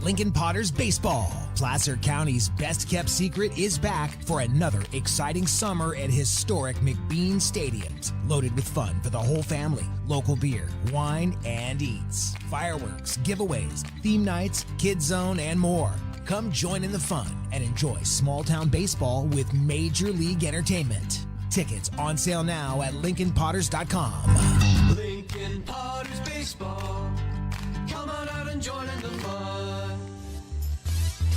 Lincoln Potters Baseball. Placer County's best-kept secret is back for another exciting summer at historic McBean Stadiums. Loaded with fun for the whole family. Local beer, wine, and eats. Fireworks, giveaways, theme nights, kids zone, and more. Come join in the fun and enjoy small-town baseball with Major League Entertainment. Tickets on sale now at LincolnPotters.com. Lincoln Potters Baseball. Come on out and join in the fun.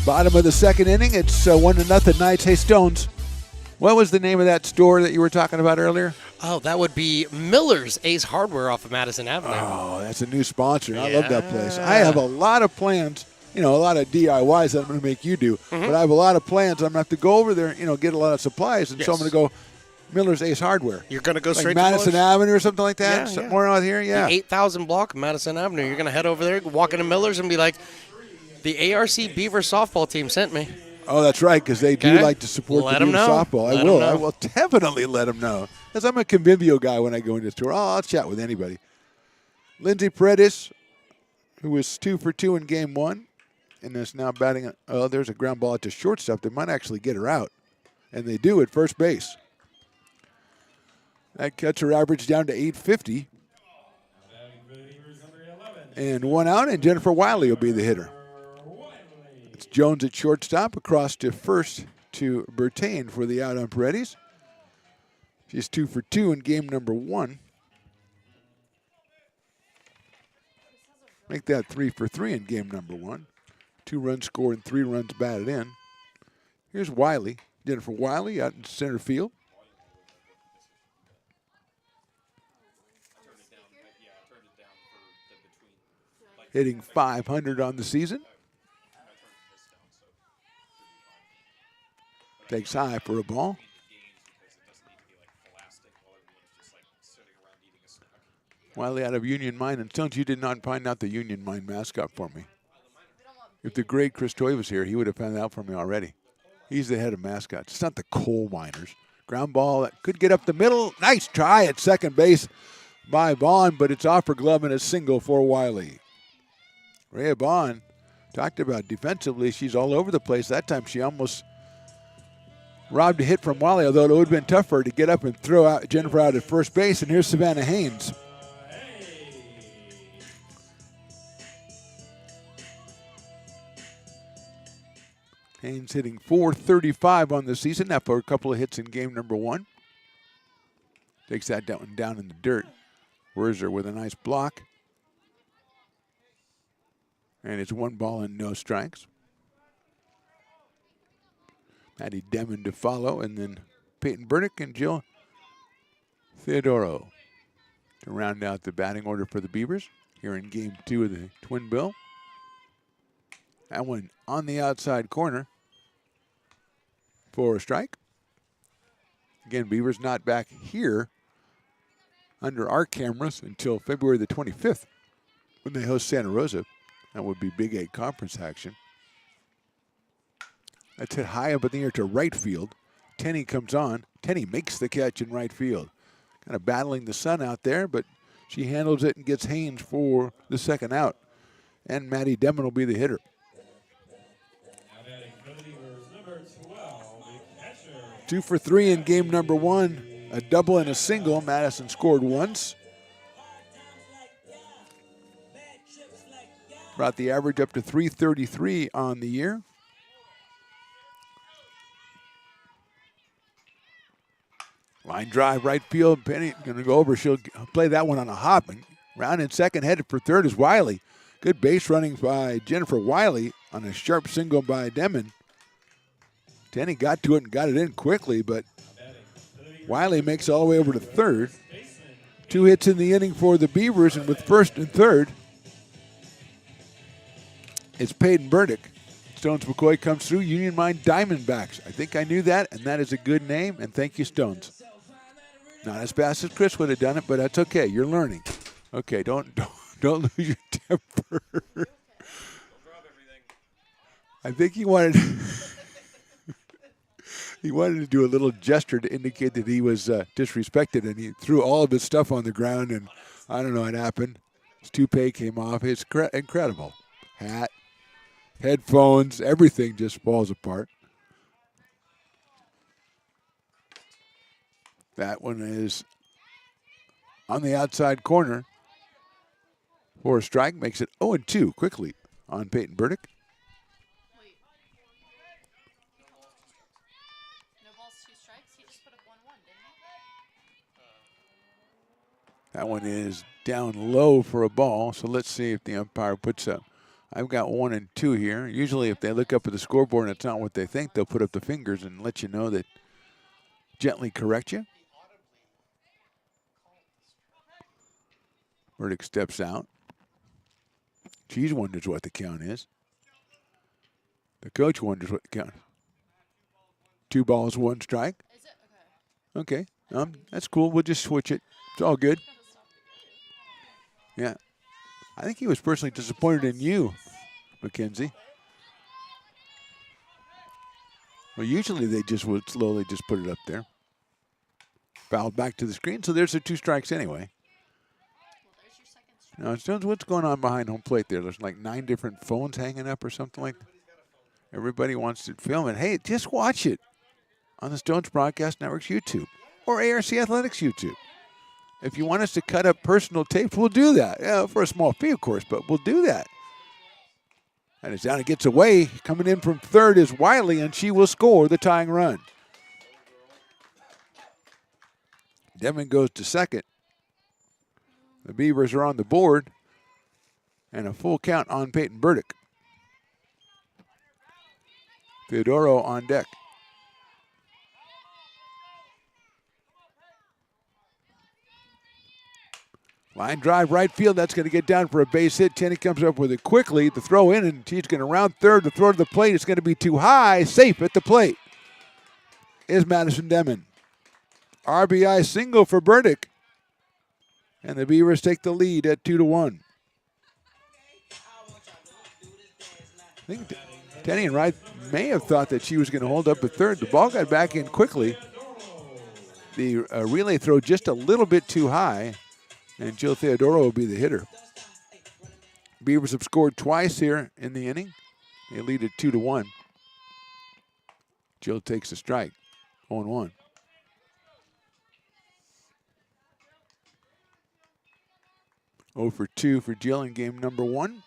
Bottom of the second inning. It's 1-0 Knights. Hey, Stones, what was the name of that store that you were talking about earlier? Oh, that would be Miller's Ace Hardware off of Madison Avenue. Oh, that's a new sponsor. I love that place. I have a lot of plans, a lot of DIYs that I'm going to make you do. Mm-hmm. But I have a lot of plans. I'm going to have to go over there, get a lot of supplies. And so I'm Yes. going to go Miller's Ace Hardware. You're going to go Like straight Madison to Miller's? Avenue or something like that? Yeah, Somewhere out here? Yeah. The 8,000 block of Madison Avenue. You're going to head over there, walk into Miller's, and be like, the ARC Beaver softball team sent me. Oh, that's right, because they do Okay. like to support Let the 'em Beaver know. softball. Let I 'em will. know. I will definitely let them know. Because I'm a convivio guy when I go into the store. I'll chat with anybody. Lindsey Paredes, who was 2 for 2 in game 1, and is now batting. Oh, there's a ground ball at the shortstop. They might actually get her out, and they do at first base. That cuts her average down to 850. And 1 out, and Jennifer Wiley will be the hitter. It's Jones at shortstop, across to first to Bertain for the out on Paredes. She's 2 for 2 in game number 1. Make that 3 for 3 in game number 1. 2 runs scored and 3 runs batted in. Here's Wiley, Jennifer Wiley out in center field. Hitting .500 on the season. Takes high for a ball. Wiley out of Union Mine. And Stones, you did not find out the Union Mine mascot for me. If the great Chris Toy was here, he would have found out for me already. He's the head of mascots. It's not the coal miners. Ground ball that could get up the middle. Nice try at second base by Vaughn, but it's off her glove and a single for Wiley. Rhea Vaughn talked about defensively. She's all over the place. That time she almost robbed a hit from Wiley, although it would have been tough for her to get up and throw out Jennifer out at first base. And here's Savannah Haynes. Haynes hitting .435 on the season after a couple of hits in game number 1. Takes that down in the dirt. Werzer with a nice block. And it's 1 ball and no strikes. Maddie Demon to follow, and then Peyton Burdick and Jill Theodoro. to round out the batting order for the Beavers here in game 2 of the Twin Bill. That one on the outside corner for a strike. Again, Beavers not back here under our cameras until February the 25th when they host Santa Rosa. That would be Big 8 conference action. That's hit high up in the air to right field. Tenney comes on. Tenney makes the catch in right field. Kind of battling the sun out there, but she handles it and gets Haynes for the second out. And Maddie Demon will be the hitter. 2 for 3 in game number 1. A double and a single. Madison scored once. Brought the average up to 333 on the year. Line drive, right field. Penny going to go over. She'll play that one on a hop. And round in second, headed for third is Wiley. Good base running by Jennifer Wiley on a sharp single by Demon. Tenney got to it and got it in quickly, but Wiley makes it all the way over to third. 2 hits in the inning for the Beavers, and with first and third, it's Peyton Burdick. Stones McCoy comes through. Union Mine Diamondbacks. I think I knew that, and that is a good name, and thank you, Stones. Not as fast as Chris would have done it, but that's okay. You're learning. Okay, don't lose your temper. I think he wanted he wanted to do a little gesture to indicate that he was disrespected, and he threw all of his stuff on the ground, and I don't know what happened. His toupee came off. It's incredible. Hat, headphones, everything just falls apart. That one is on the outside corner for a strike. Makes it 0-2 quickly on Peyton Burdick. No balls, 2 strikes. He just put up 1-1, didn't he? That one is down low for a ball, so let's see if the umpire puts up. I've got 1 and 2 here. Usually if they look up at the scoreboard and it's not what they think, they'll put up the fingers and let you know that, gently correct you. Burdick steps out. She wonders what the count is. The coach wonders what the count is. 2 balls, 1 strike. Is it? Okay. Okay, that's cool. We'll just switch it. It's all good. Yeah. I think he was personally disappointed in you, Mackenzie. Well, usually they just would slowly just put it up there. Fouled back to the screen, so there's the 2 strikes anyway. Now, Stones, what's going on behind home plate there? There's like 9 different phones hanging up or something like that. Everybody wants to film it. Hey, just watch it on the Stones Broadcast Network's YouTube or ARC Athletics YouTube. If you want us to cut up personal tapes, we'll do that. Yeah, for a small fee, of course, but we'll do that. And it's down, it gets away. Coming in from third is Wiley, and she will score the tying run. Devin goes to second. The Beavers are on the board, and a full count on Peyton Burdick. Theodoro on deck. Line drive right field. That's going to get down for a base hit. Tenney comes up with it quickly. The throw in, and she's going to round third. The throw to the plate is going to be too high. Safe at the plate is Madison Demon. RBI single for Burdick. And the Beavers take the lead at 2-1. I think Tenney and Wright may have thought that she was going to hold up at third. The ball got back in quickly. The relay throw just a little bit too high, and Jill Theodoro will be the hitter. Beavers have scored twice here in the inning. They lead at 2-1. Jill takes a strike, 0-1. Oh for 2 for Jill in game number 1.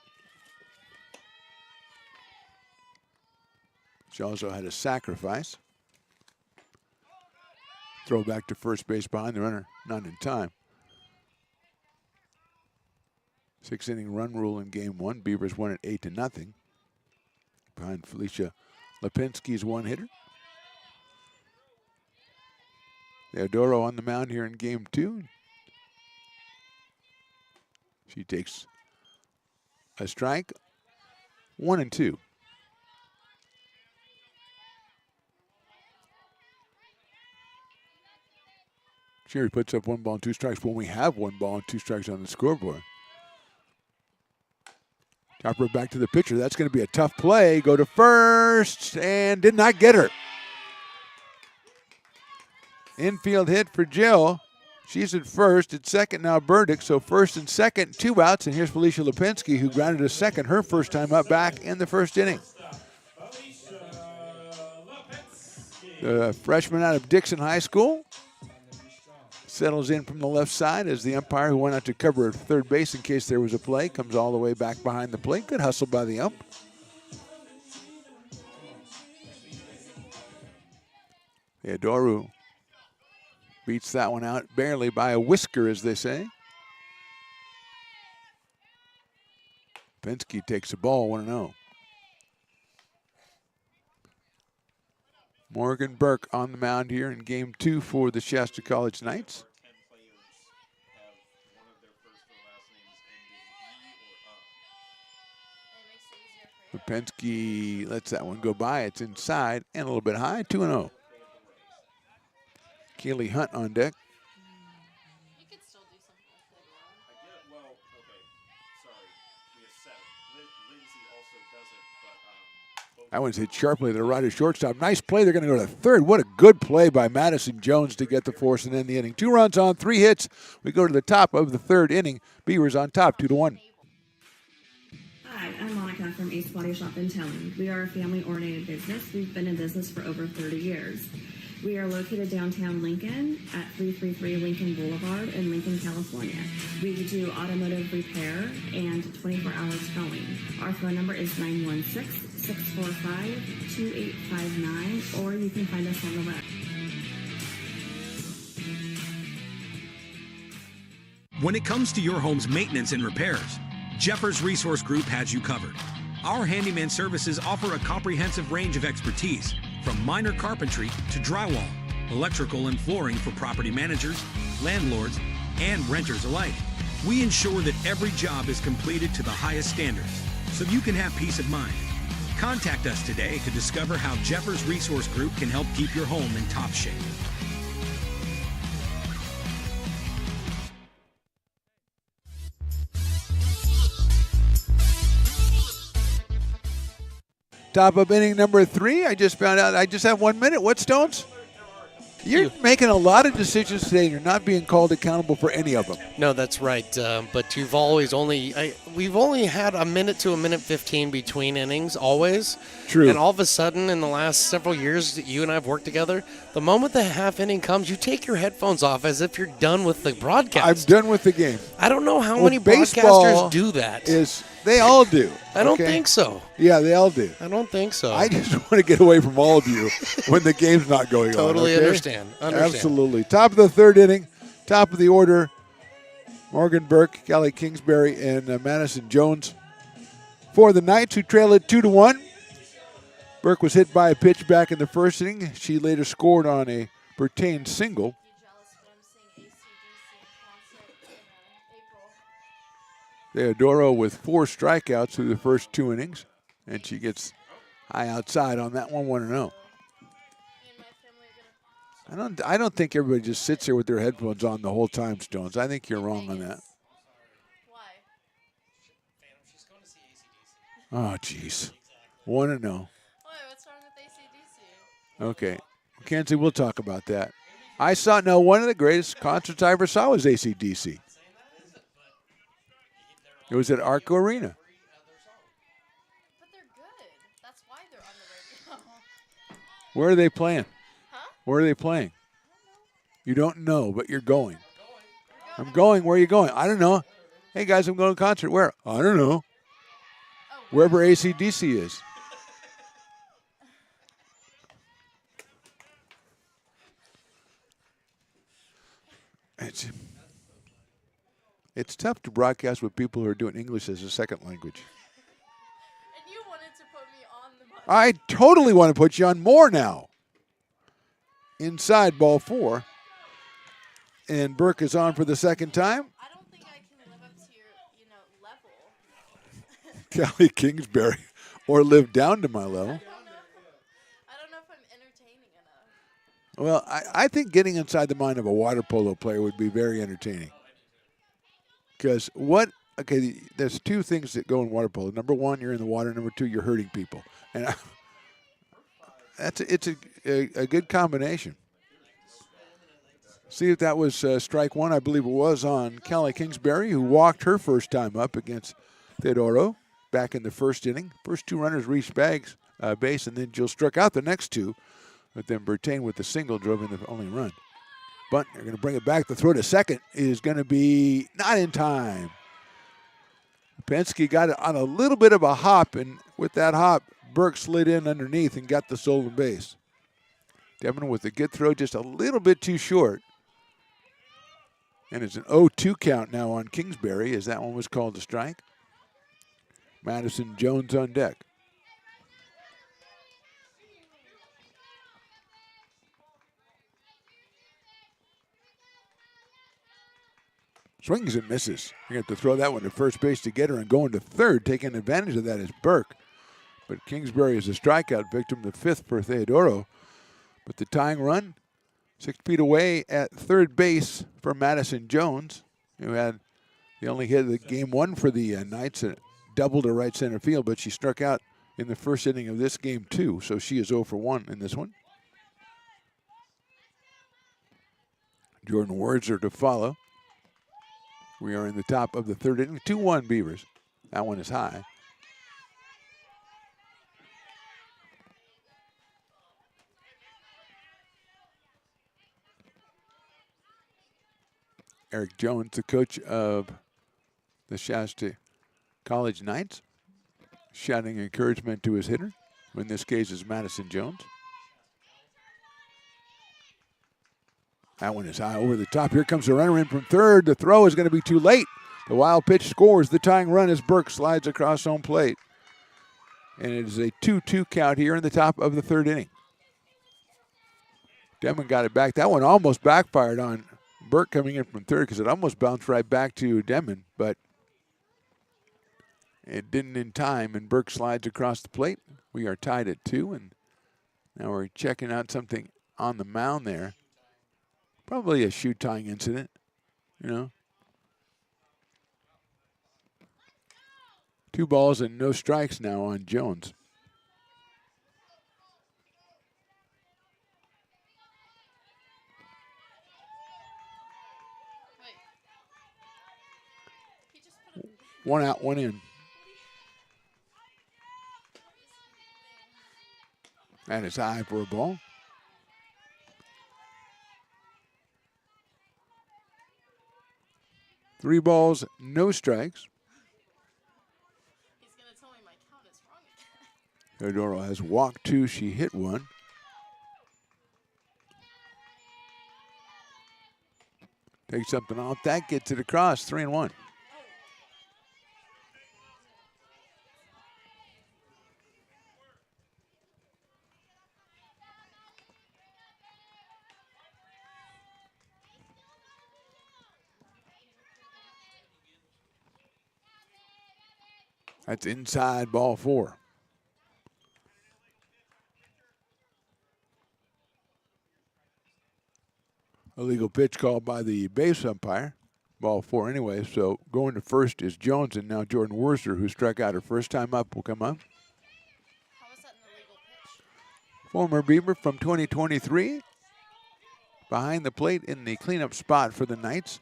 She also had a sacrifice. Throw back to first base behind the runner, not in time. 6-inning run rule in game 1. Beavers won at 8-0. Behind Felicia Lipinski's one-hitter. Theodoro on the mound here in game 2. She takes a strike. 1-2. Sherry puts up 1 ball and 2 strikes when we have 1 ball and 2 strikes on the scoreboard. Chopper back to the pitcher. That's going to be a tough play. Go to first and did not get her. Infield hit for Jill. She's at first. At second now Burdick. So first and second, 2 outs. And here's Felicia Lipinski, who grounded a second her first time up back in the first inning. The freshman out of Dixon High School settles in from the left side as the umpire, who went out to cover third base in case there was a play, comes all the way back behind the plate. Good hustle by the ump. Theodoru beats that one out barely by a whisker, as they say. Pensky takes the ball, 1-0. Morgan Burke on the mound here in game 2 for the Shasta College Knights. Pensky lets that one go by. It's inside and a little bit high, 2-0. Keely Hunt on deck. You could still do something with it. Well, okay. Sorry. We have 7. Lindsay also does it, but That one's hit sharply to the right of shortstop. Nice play. They're going to go to third. What a good play by Madison Jones to get the force and end the inning. 2 runs on 3 hits. We go to the top of the third inning. Beavers on top, 2-1. Hi, I'm Monica from Ace Body Shop in Towing. We are a family-oriented business. We've been in business for over 30 years. We are located downtown Lincoln at 333 Lincoln Boulevard in Lincoln, California. We do automotive repair and 24-hour towing. Our phone number is 916-645-2859, or you can find us on the web. When it comes to your home's maintenance and repairs, Jeffers Resource Group has you covered. Our handyman services offer a comprehensive range of expertise, from minor carpentry to drywall, electrical and flooring for property managers, landlords, and renters alike. We ensure that every job is completed to the highest standards, so you can have peace of mind. Contact us today to discover how Jeffers Resource Group can help keep your home in top shape. Top of inning number 3. I just found out I just have 1 minute. What, Stones? You're making a lot of decisions today, and you're not being called accountable for any of them. No, that's right. But you've always we've only had a minute to a minute 15 between innings, always. True. And all of a sudden, in the last several years that you and I have worked together, the moment the half inning comes, you take your headphones off as if you're done with the broadcast. I'm done with the game. I don't know how many baseball broadcasters do that. They all do. I don't think so. Yeah, they all do. I don't think so. I just want to get away from all of you when the game's not going on. Totally okay? understand. Absolutely. Top of the third inning, top of the order, Morgan Burke, Kelly Kingsbury, and Madison Jones for the Knights, who trail it 2-1. Burke was hit by a pitch back in the first inning. She later scored on a Bertain single. Theodoro with 4 strikeouts through the first 2 innings, and she gets high outside on that one, 1-0. I don't think everybody just sits there with their headphones on the whole time, Stones. I think you're wrong on that. Oh, jeez. 1-0. Why? What's wrong with AC/DC? Okay. Mackenzie, we'll talk about that. One of the greatest concerts I ever saw was AC/DC. It was at Arco Arena. But they're good. That's why they're on the radio. Where are they playing? Huh? Where are they playing? You don't know, but you're going. I'm going. Where are you going? I don't know. Hey, guys, I'm going to a concert. Where? I don't know. Wherever AC/DC is. It's tough to broadcast with people who are doing English as a second language. And you wanted to put me on the mic. I totally want to put you on more now. Inside, ball 4. And Burke is on for the second time. I don't think I can live up to your, Callie Kingsbury or live down to my level. I don't know if I'm entertaining enough. Well, I think getting inside the mind of a water polo player would be very entertaining. Because there's two things that go in water polo. Number one, you're in the water. Number two, you're hurting people. And it's a good combination. See if that was strike one. I believe it was on Callie Kingsbury, who walked her first time up against Theodoro back in the first inning. First two runners reached base, and then Jill struck out the next two. But then Bertain with the single drove in the only run. Bunt, they're going to bring it back. The throw to second is going to be not in time. Penske got it on a little bit of a hop, and with that hop, Burke slid in underneath and got the stolen base. Devin with a good throw, just a little bit too short. And it's an 0-2 count now on Kingsbury, as that one was called a strike. Madison Jones on deck. Swings and misses. You have to throw that one to first base to get her, and going to third, taking advantage of that is Burke. But Kingsbury is a strikeout victim, the fifth for Theodoro. But the tying run, 6 feet away at third base for Madison Jones, who had the only hit of the game one for the Knights, and doubled to right center field, but she struck out in the first inning of this game too, so she is 0 for 1 in this one. Jordan Wurzer to follow. We are in the top of the third inning. 2-1 Beavers. That one is high. Eric Jones, the coach of the Shasta College Knights, shouting encouragement to his hitter, who in this case is Madison Jones. That one is high over the top. Here comes the runner in from third. The throw is going to be too late. The wild pitch scores the tying run as Burke slides across home plate. And it is a 2-2 count here in the top of the third inning. Demon got it back. That one almost backfired on Burke coming in from third, because it almost bounced right back to Demon, but it didn't in time, and Burke slides across the plate. We are tied at 2, and now we're checking out something on the mound there. Probably a shoe tying incident, you know. 2 balls and no strikes now on Jones. One out, one in. That is high for a ball. Three balls, no strikes. He's going to tell me my count is wrong again. Teodoro has walked 2. She hit 1. Takes something off. That gets it across. 3-1. That's inside, ball 4. Illegal pitch called by the base umpire. Ball 4 anyway, so going to first is Jones, and now Jordan Wurzer, who struck out her first time up, will come up. How was that an illegal pitch? Former Beaver from 2023. Behind the plate in the cleanup spot for the Knights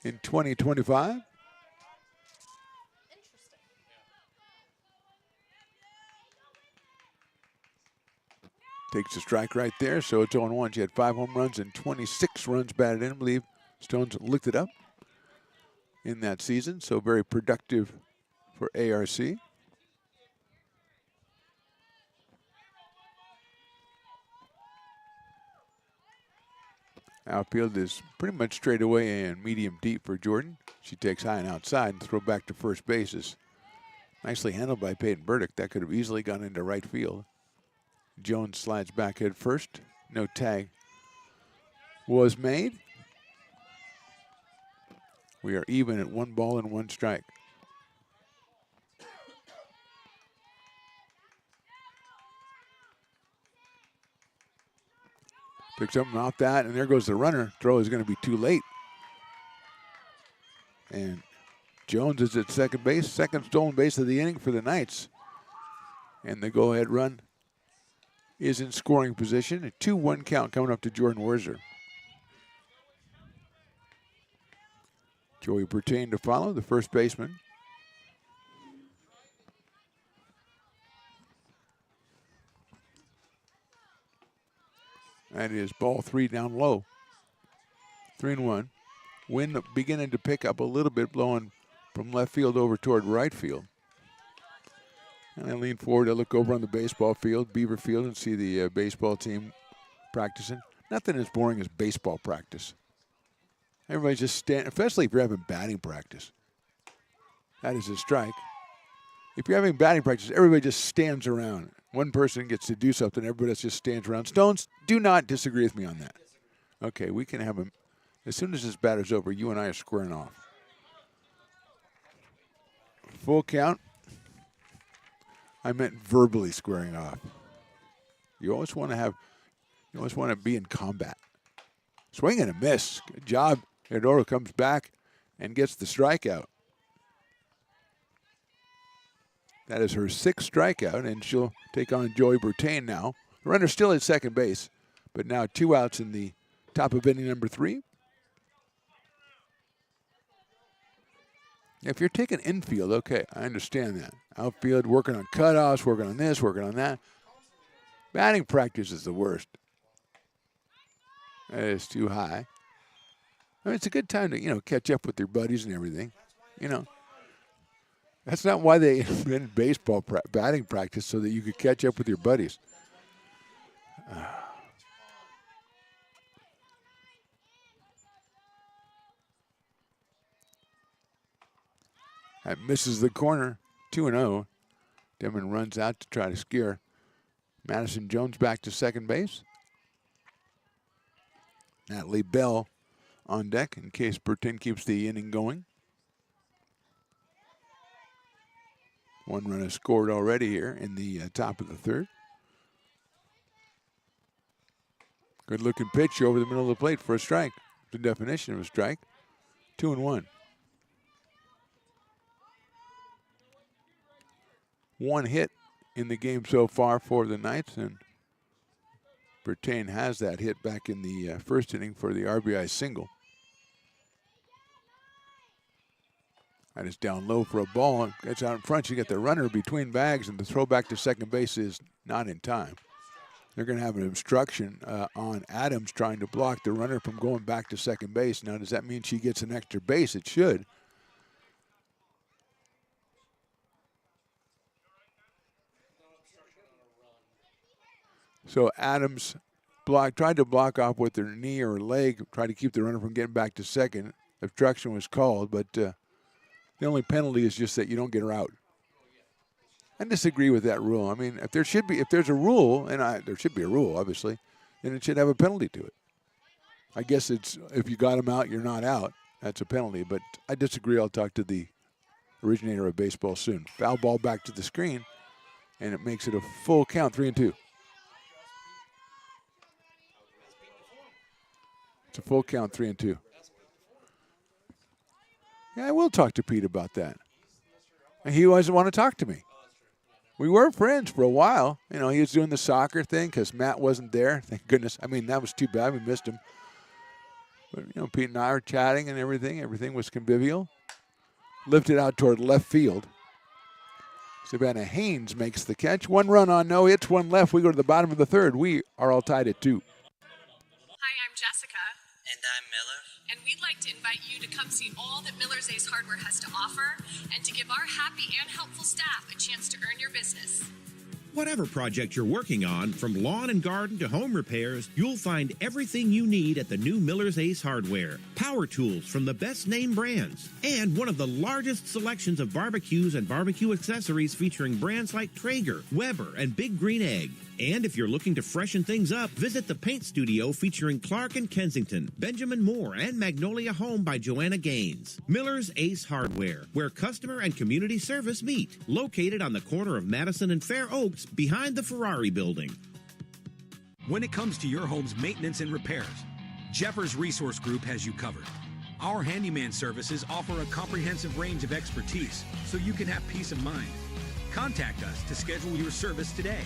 in 2025. Takes a strike right there, so it's 0-1. She had 5 home runs and 26 runs batted in. I believe Stones licked it up in that season, so very productive for ARC. Outfield is pretty much straight away and medium deep for Jordan. She takes high and outside, and throw back to first base is nicely handled by Peyton Burdick. That could have easily gone into right field. Jones slides back head first. No tag was made. We are even at 1 ball and 1 strike. Picks something off that, and there goes the runner. Throw is going to be too late. And Jones is at second base, second stolen base of the inning for the Knights. And the go-ahead run is in scoring position. A 2-1 count coming up to Jordan Werzer. Joey Bertain to follow, the first baseman. That is ball 3 down low. 3-1. Wind beginning to pick up a little bit, blowing from left field over toward right field. And I lean forward to look over on the baseball field, Beaver Field, and see the baseball team practicing. Nothing as boring as baseball practice. Everybody's just standing, especially if you're having batting practice. That is a strike. If you're having batting practice, everybody just stands around. One person gets to do something, everybody else just stands around. Stones, do not disagree with me on that. Okay, we can have him. As soon as this batter's over, you and I are squaring off. Full count. I meant verbally squaring off. You always want to be in combat. Swing and a miss. Good job. Eduardo comes back and gets the strikeout. That is her 6th strikeout, and she'll take on Joey Bertain now. The runner's still at second base, but now 2 outs in the top of inning number 3. If you're taking infield, okay, I understand that. Outfield, working on cutoffs, working on this, working on that. Batting practice is the worst. That is too high. I mean, it's a good time to, catch up with your buddies and everything. That's not why they invented baseball batting practice, so that you could catch up with your buddies. That misses the corner, 2-0. Denman runs out to try to scare Madison Jones back to second base. Natalie Bell on deck in case Bertain keeps the inning going. 1 run has scored already here in the top of the 3rd. Good looking pitch over the middle of the plate for a strike. The definition of a strike. 2-1. 1 hit in the game so far for the Knights, and Bertain has that hit back in the first inning for the RBI single. That is down low for a ball. It's out in front. You get the runner between bags, and the throw back to second base is not in time. They're going to have an obstruction on Adams trying to block the runner from going back to second base. Now, does that mean she gets an extra base? It should. So Adams tried to block off with her knee or leg, tried to keep the runner from getting back to second. Obstruction was called, but the only penalty is just that you don't get her out. I disagree with that rule. I mean, if there's a rule, and there should be a rule, obviously, then it should have a penalty to it. I guess it's if you got him out, you're not out. That's a penalty, but I disagree. I'll talk to the originator of baseball soon. Foul ball back to the screen, and it makes it a full count, 3-2. It's a full count, 3-2. Yeah, I will talk to Pete about that. And he doesn't want to talk to me. We were friends for a while. He was doing the soccer thing because Matt wasn't there. Thank goodness. I mean, that was too bad. We missed him. But, Pete and I were chatting and everything. Everything was convivial. Lifted out toward left field. Savannah Haynes makes the catch. 1 run on no hits, 1 left. We go to the bottom of the 3rd. We are all tied at 2. Hi, I'm Jessica. And I'm Miller. And we'd like to invite you to come see all that Miller's Ace Hardware has to offer and to give our happy and helpful staff a chance to earn your business. Whatever project you're working on, from lawn and garden to home repairs, you'll find everything you need at the new Miller's Ace Hardware. Power tools from the best name brands, and one of the largest selections of barbecues and barbecue accessories featuring brands like Traeger, Weber, and Big Green Egg. And if you're looking to freshen things up, visit the paint studio featuring Clark and Kensington, Benjamin Moore, and Magnolia Home by Joanna Gaines. Miller's Ace Hardware, where customer and community service meet. Located on the corner of Madison and Fair Oaks behind the Ferrari building. When it comes to your home's maintenance and repairs, Jeffers Resource Group has you covered. Our handyman services offer a comprehensive range of expertise so you can have peace of mind. Contact us to schedule your service today.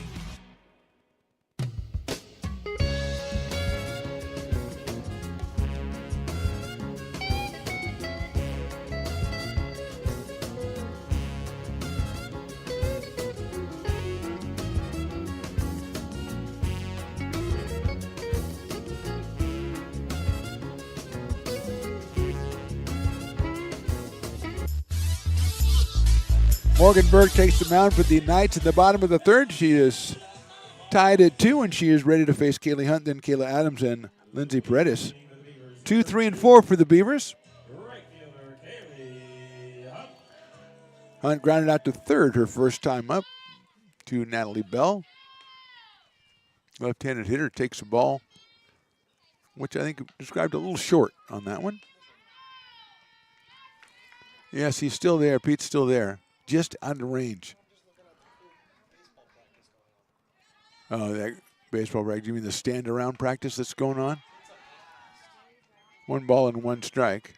Morgan Berg takes the mound for the Knights in the bottom of the third. She is tied at 2, and she is ready to face Kaylee Hunt, then Kayla Adams, and Lindsay Paredes. 2, 3, and 4 for the Beavers. Hunt grounded out to third her first time up to Natalie Bell. Left-handed hitter takes the ball, which I think described a little short on that one. Yes, he's still there. Pete's still there. Just out of range. Oh, that baseball practice. You mean the stand-around practice that's going on? 1 ball and 1 strike.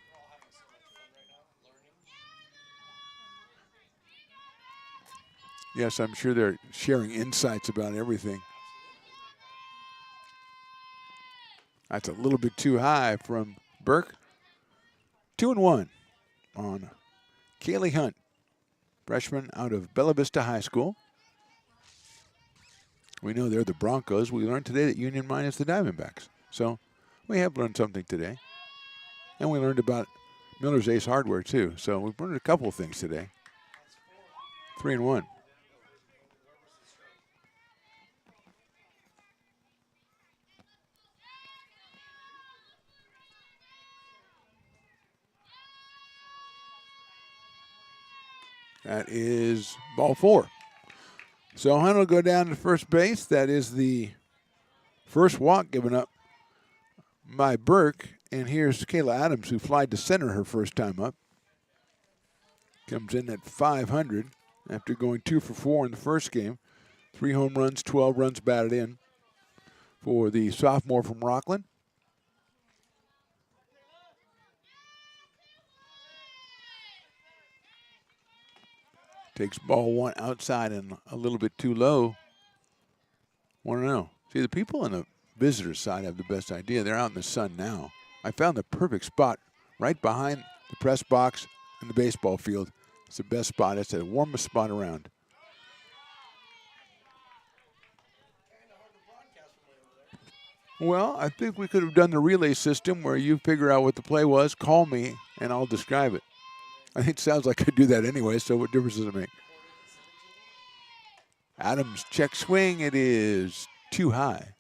Yes, I'm sure they're sharing insights about everything. That's a little bit too high from Burke. 2-1 on Kaylee Hunt, freshman out of Bella Vista High School. We know they're the Broncos. We learned today that Union Mine is the Diamondbacks. So we have learned something today. And we learned about Miller's Ace Hardware, too. So we've learned a couple of things today. 3-1. That is ball 4. So Hunt will go down to first base. That is the first walk given up by Burke. And here's Kayla Adams, who flied to center her first time up. Comes in at .500 after going 2 for 4 in the first game. 3 home runs, 12 runs batted in for the sophomore from Rockland. Takes ball 1 outside and a little bit too low. 1-0. See, the people on the visitors' side have the best idea. They're out in the sun now. I found the perfect spot right behind the press box and the baseball field. It's the best spot. It's the warmest spot around. Well, I think we could have done the relay system where you figure out what the play was, call me, and I'll describe it. I think it sounds like I do that anyway, so what difference does it make? Adams check swing. It is too high.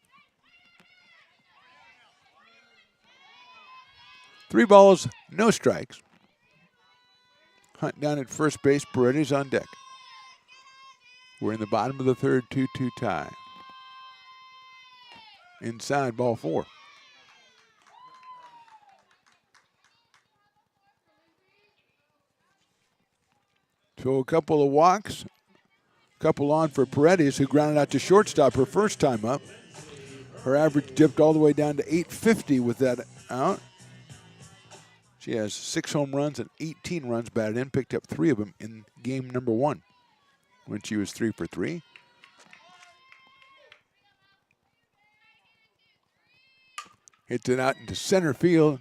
3 balls, no strikes. Hunt down at first base. Paredes on deck. We're in the bottom of the third, 2-2 tie. Inside, ball 4. So a couple of walks, a couple on for Paredes, who grounded out to shortstop her first time up. Her average dipped all the way down to .850 with that out. She has 6 home runs and 18 runs batted in, picked up 3 of them in game number 1 when she was 3 for 3. Hits it out into center field.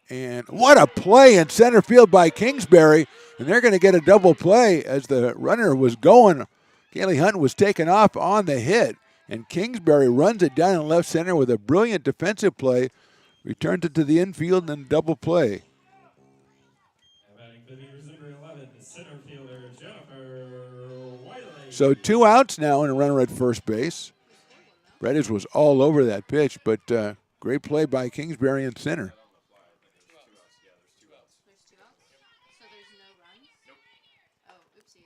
And what a play in center field by Kingsbury. And they're going to get a double play as the runner was going. Kaylee Hunt was taken off on the hit. And Kingsbury runs it down in left center with a brilliant defensive play. Returns it to the infield and double play. So 2 outs now and a runner at first base. Paredes was all over that pitch, but great play by Kingsbury in center.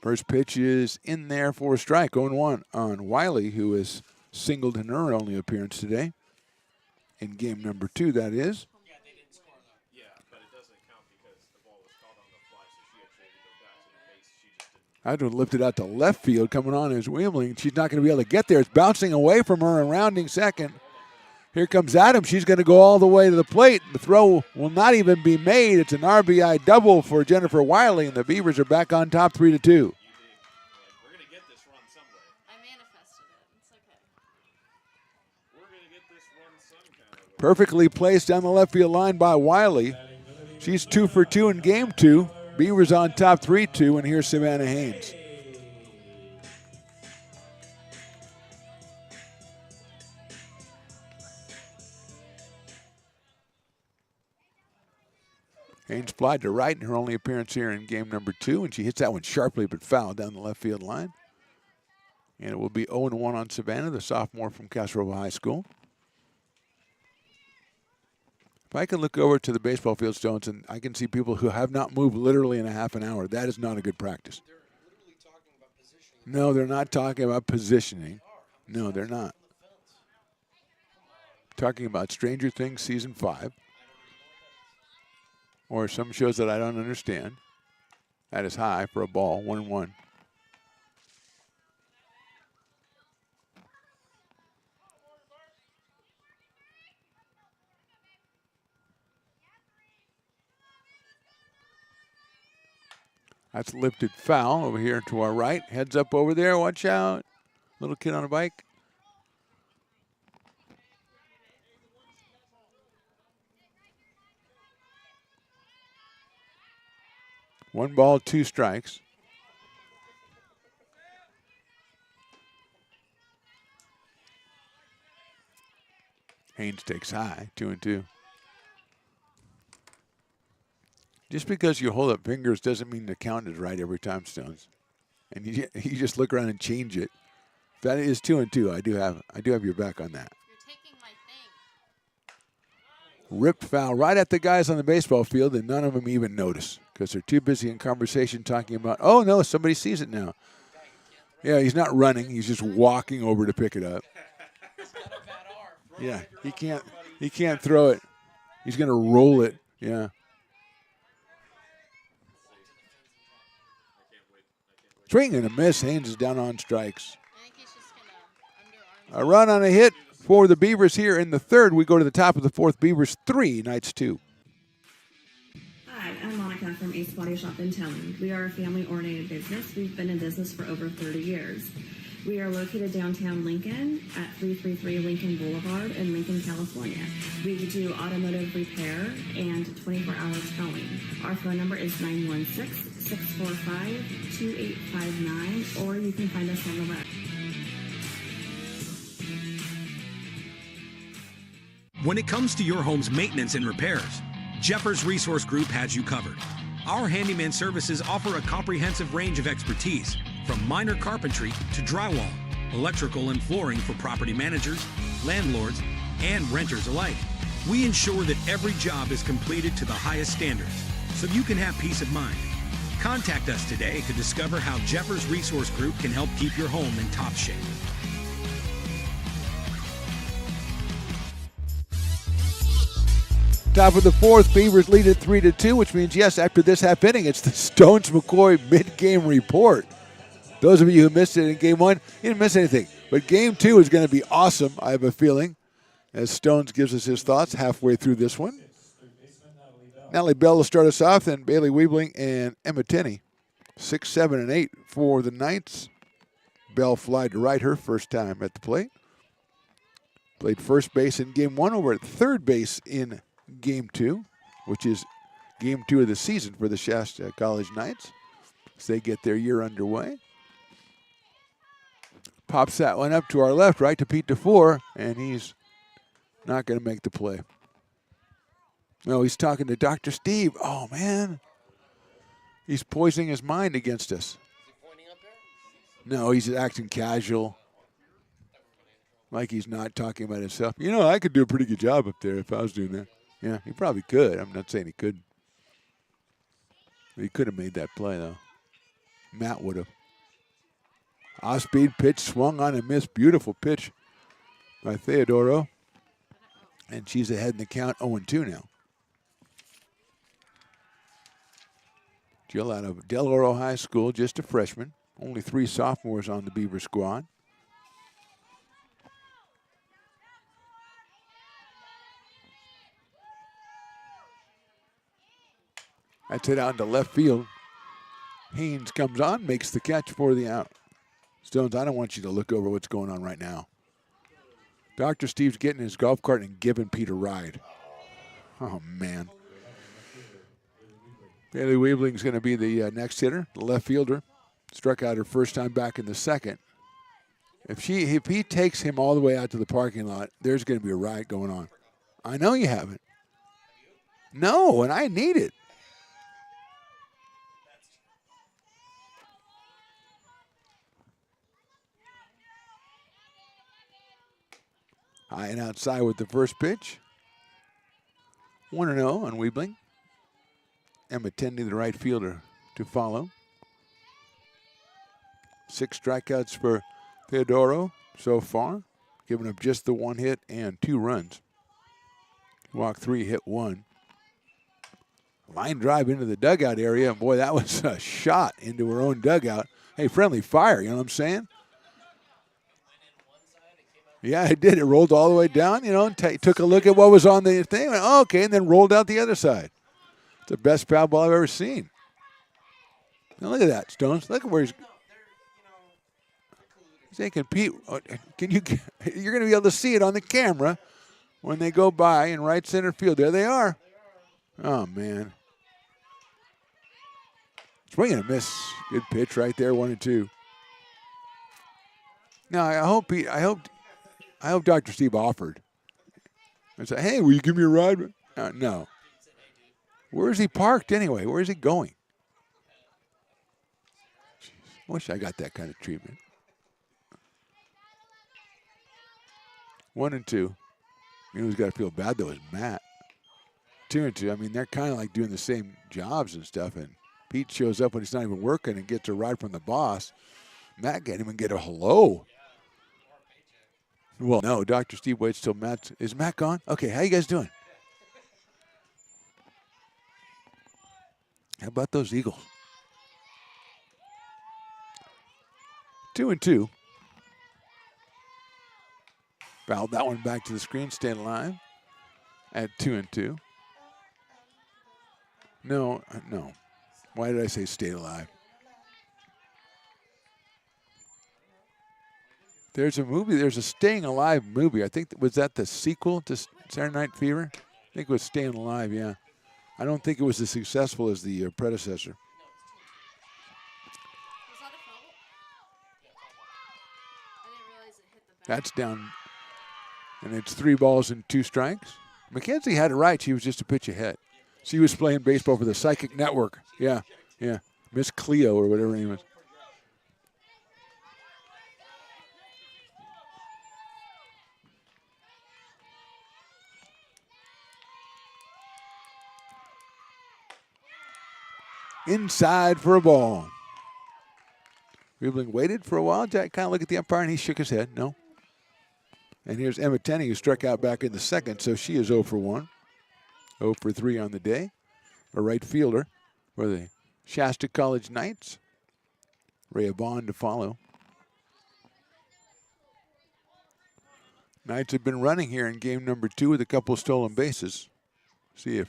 First pitch is in there for a strike. 0-1 on Wiley, who has singled in her only appearance today. In game number 2, that is. Yeah, but it doesn't count because the ball was caught on the fly, so she had traded it back to the base. She just didn't. I had to lift it out to left field. Coming on is Weemling. She's not going to be able to get there. It's bouncing away from her and rounding second. Here comes Adams. She's going to go all the way to the plate. The throw will not even be made. It's an RBI double for Jennifer Wiley, and the Beavers are back on top 3-2. We're going to get this run somewhere. I manifested it. It's okay. We're going to get this run some kind of way. Perfectly placed down the left field line by Wiley. She's 2 for 2 in game 2. Beavers on top 3-2, and here's Savannah Haynes. Haynes fly to right in her only appearance here in game number 2, and she hits that one sharply but foul down the left field line. And it will be 0-1 on Savannah, the sophomore from Castro High School. If I can look over to the baseball field, Stones, and I can see people who have not moved literally in a half an hour, that is not a good practice. No, they're not talking about positioning. No, they're not. Talking about Stranger Things Season 5. Or some shows that I don't understand. That is high for a ball, 1-1. That's lifted foul over here to our right. Heads up over there, watch out. Little kid on a bike. One ball, 2 strikes. Haynes takes high, 2-2. Just because you hold up fingers doesn't mean the count is right every time, Stones. And you just look around and change it. That is 2-2. I do have your back on that. You're taking my thing. Ripped foul right at the guys on the baseball field, and none of them even notice because they're too busy in conversation talking about, oh, no, somebody sees it now. Yeah, he's not running. He's just walking over to pick it up. Yeah, he can't throw it. He's going to roll it. Yeah. Swing and a miss. Haynes is down on strikes. I think he's just gonna A run on a hit for the Beavers here in the third. We go to the top of the fourth. Beavers 3, Knights 2. Hi, I'm Monica from Ace Body Shop in Towing. We are a family-oriented business. We've been in business for over 30 years. We are located downtown Lincoln at 333 Lincoln Boulevard in Lincoln, California. We do automotive repair and 24-hour towing. Our phone number is 916-645-2859, or you can find us on the web. When it comes to your home's maintenance and repairs, Jeffers Resource Group has you covered. Our handyman services offer a comprehensive range of expertise, from minor carpentry to drywall, electrical and flooring for property managers, landlords, and renters alike. We ensure that every job is completed to the highest standards, so you can have peace of mind. Contact us today to discover how Jeffers Resource Group can help keep your home in top shape. Top of the fourth, Beavers lead at 3-2, which means, yes, after this half inning, it's the Stones McCoy mid-game report. Those of you who missed it in game 1, you didn't miss anything. But game 2 is going to be awesome, I have a feeling, as Stones gives us his thoughts halfway through this one. Natalie Bell will start us off, then Bailey Weebling and Emma Tenney. 6, 7, and 8 for the Knights. Bell fly to right her first time at the plate. Played first base in game 1, over at third base in game 2, which is game 2 of the season for the Shasta College Knights as they get their year underway. Pops that one up to our left, right to Pete DeFore, and he's not going to make the play. No, he's talking to Dr. Steve. Oh, man. He's poisoning his mind against us. Is he pointing up there? No, he's acting casual. Like he's not talking about himself. You know, I could do a pretty good job up there if I was doing that. Yeah, he probably could. I'm not saying he couldn't. He could have made that play, though. Matt would have. Off-speed pitch, swung on and missed. Beautiful pitch by Theodoro. And she's ahead in the count, 0-2 now. Jill out of Del Oro High School, just a freshman. Only 3 sophomores on the Beaver squad. That's hit out into left field. Haynes comes on, makes the catch for the out. Stones, I don't want you to look over what's going on right now. Dr. Steve's getting his golf cart and giving Pete a ride. Oh, man. Bailey Weebling's going to be the next hitter, the left fielder. Struck out her first time back in the second. If he takes him all the way out to the parking lot, there's going to be a riot going on. I know you haven't. No, and I need it. High and outside with the first pitch. 1-0 on Weebling. Emma Tendy, the right fielder, to follow. 6 strikeouts for Theodoro so far, giving up just the 1 hit and 2 runs. Walk 3, hit 1. Line drive into the dugout area, and boy, that was a shot into her own dugout. Hey, friendly fire, you know what I'm saying? Yeah, it did. It rolled all the way down, took a look at what was on the thing. Went, oh, okay, and then rolled out the other side. It's the best foul ball I've ever seen. Now look at that, Stones. Look at where he's taking Pete. You're going to be able to see it on the camera when they go by in right center field. There they are. Oh, man. Swing and a miss. Good pitch right there, 1-2. Now, I hope Dr. Steve offered. I said, hey, will you give me a ride? No. Where is he parked anyway? Where is he going? Jeez, I wish I got that kind of treatment. 1-2. You know who's got to feel bad, though, is Matt. 2-2. I mean, they're kind of like doing the same jobs and stuff, and Pete shows up when he's not even working and gets a ride from the boss. Matt can't even get a hello. Well, no, Dr. Steve waits till Matt. Is Matt gone? Okay, how you guys doing? How about those Eagles? 2-2. Fouled that one back to the screen, staying alive at 2-2. No. Why did I say stay alive? There's a Staying Alive movie. I think, was that the sequel to Saturday Night Fever? I think it was Staying Alive, yeah. I don't think it was as successful as the predecessor. Was that a foul? I didn't realize it hit the back. That's down, and it's 3 balls and 2 strikes. Mackenzie had it right. She was just a pitch ahead. She was playing baseball for the Psychic Network. Yeah. Miss Cleo or whatever her name is. Inside for a ball. Weebling waited for a while. Jack kind of looked at the umpire, and he shook his head. No. And here's Emma Tenney, who struck out back in the second, so she is 0 for 1. 0 for 3 on the day. A right fielder for the Shasta College Knights. Rhea Bond to follow. Knights have been running here in game number 2 with a couple stolen bases. See if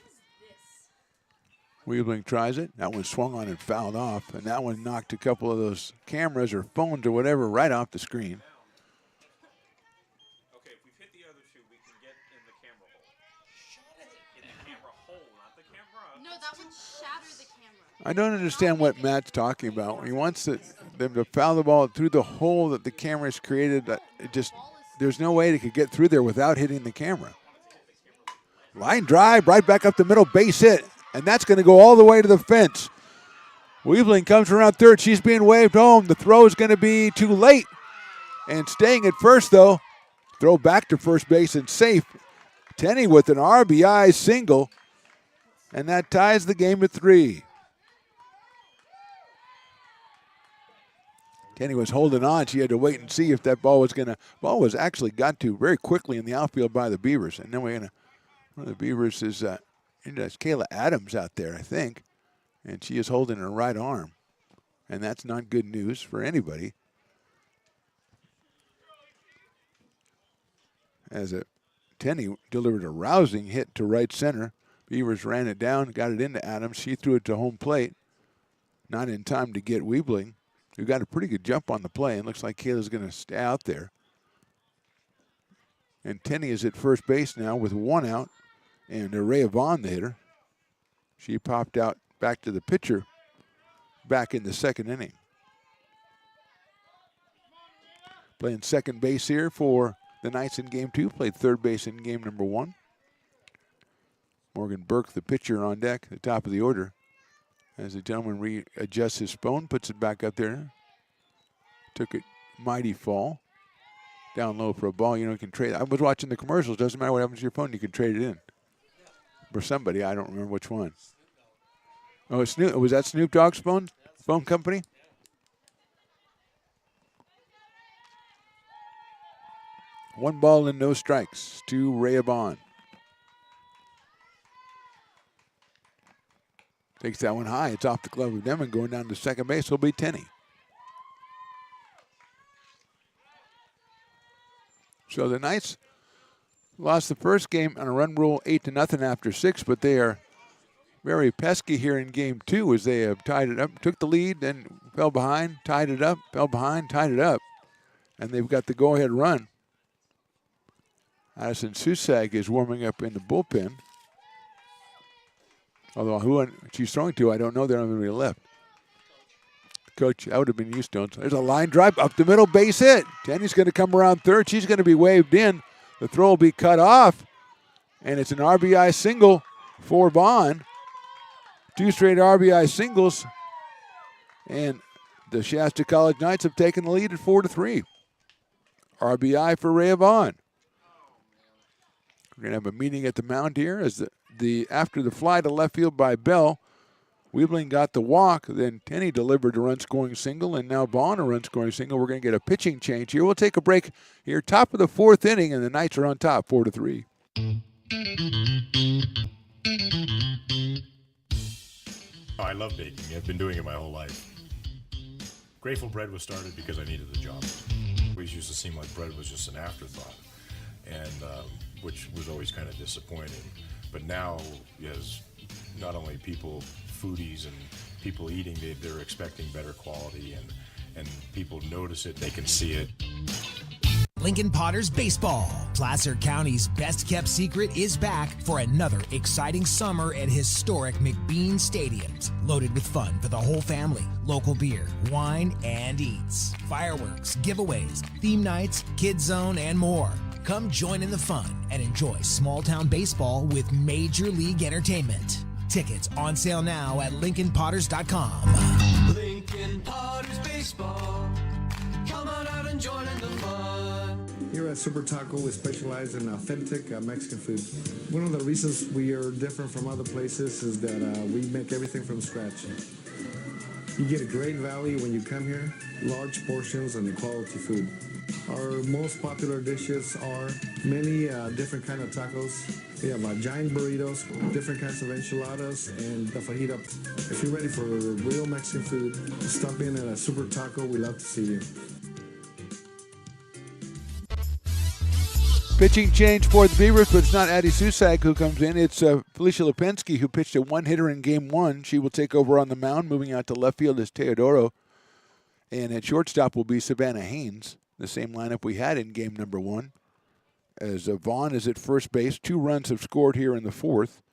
Weebling tries it. That one swung on and fouled off, and that one knocked a couple of those cameras or phones or whatever right off the screen. Okay, if we've hit the other 2, we can get in the camera hole. In the camera hole, not the camera. No, that would shatter the camera. I don't understand what Matt's talking about. He wants them to foul the ball through the hole that the camera has created. There's no way they could get through there without hitting the camera. Line drive, right back up the middle, base hit. And that's going to go all the way to the fence. Weebling comes around third. She's being waved home. The throw is going to be too late. And staying at first, though. Throw back to first base and safe. Tenney with an RBI single. And that ties the game at 3. Tenney was holding on. She had to wait and see if that ball was going to. Ball was actually got to very quickly in the outfield by the Beavers. And then one of the Beavers is. That's Kayla Adams out there, I think, and she is holding her right arm, and that's not good news for anybody. As Tenney delivered a rousing hit to right center, Beavers ran it down, got it into Adams. She threw it to home plate. Not in time to get Weebling, who got a pretty good jump on the play, and looks like Kayla's going to stay out there. And Tenney is at first base now with one out, and Rhea Vaughn, the hitter. She popped out back to the pitcher back in the second inning. Playing second base here for the Knights in game 2, played third base in game number 1. Morgan Burke, the pitcher, on deck, the top of the order. As the gentleman readjusts his phone, puts it back up there. Took it mighty fall. Down low for a ball. You know, you can trade. I was watching the commercials. Doesn't matter what happens to your phone, you can trade it in. For somebody, I don't remember which one. Oh, Snoop. Was that Snoop Dogg's phone company? One ball and no strikes to Rhea Vaughn. Takes that one high. It's off the glove of Demon. Going down to second base will be Tenney. So the Knights lost the first game on a run rule 8-0 after 6, but they are very pesky here in game 2 as they have tied it up, took the lead, then fell behind, tied it up, fell behind, tied it up, and they've got the go-ahead run. Addison Susag is warming up in the bullpen. Although who she's throwing to, I don't know. They're on the left. Coach, that would have been you, Stones. There's a line drive up the middle, base hit. Tenney's going to come around third. She's going to be waved in. The throw will be cut off, and it's an RBI single for Vaughn. 2 straight RBI singles, and the Shasta College Knights have taken the lead at 4-3. RBI for Rhea Vaughn. We're going to have a meeting at the mound here as after the fly to left field by Bell, Weebling got the walk, then Tenney delivered a run-scoring single, and now Vaughn a run-scoring single. We're going to get a pitching change here. We'll take a break here, top of the 4th inning, and the Knights are on top, 4-3. Oh, I love baking. I've been doing it my whole life. Grateful Bread was started because I needed the job. It always used to seem like bread was just an afterthought, and which was always kind of disappointing. But now, as not only people, foodies and people eating, they're expecting better quality, and people notice it, they can see it. Lincoln Potters Baseball. Placer County's best-kept secret is back for another exciting summer at historic McBean Stadiums. Loaded with fun for the whole family, local beer, wine, and eats. Fireworks, giveaways, theme nights, kids zone, and more. Come join in the fun and enjoy small-town baseball with Major League Entertainment. Tickets on sale now at LincolnPotters.com. Lincoln Potters Baseball. Come on out and join in the fun. Here at Super Taco, we specialize in authentic Mexican food. One of the reasons we are different from other places is that we make everything from scratch. You get a great value when you come here, large portions and quality food. Our most popular dishes are many different kind of tacos. We have giant burritos, different kinds of enchiladas, and the fajita. If you're ready for real Mexican food, stop in at a Super Taco. We'd love to see you. Pitching change for the Beavers, but it's not Addie Susag who comes in. It's Felicia Lipinski, who pitched a one-hitter in Game 1. She will take over on the mound. Moving out to left field is Teodoro. And at shortstop will be Savannah Haynes, the same lineup we had in Game number 1. As Vaughn is at first base. 2 runs have scored here in the 4th.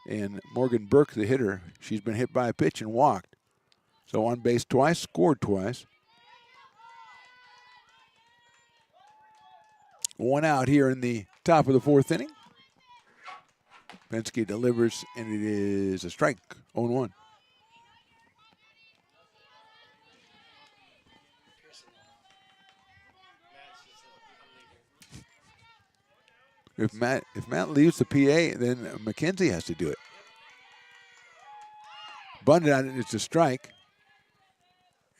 And Morgan Burke, the hitter, she's been hit by a pitch and walked. So on base twice, scored twice. 1 out here in the top of the 4th inning. Penske delivers, and it is a strike, 0-1. If Matt leaves the PA, then McKenzie has to do it. Bunted on it, it's a strike.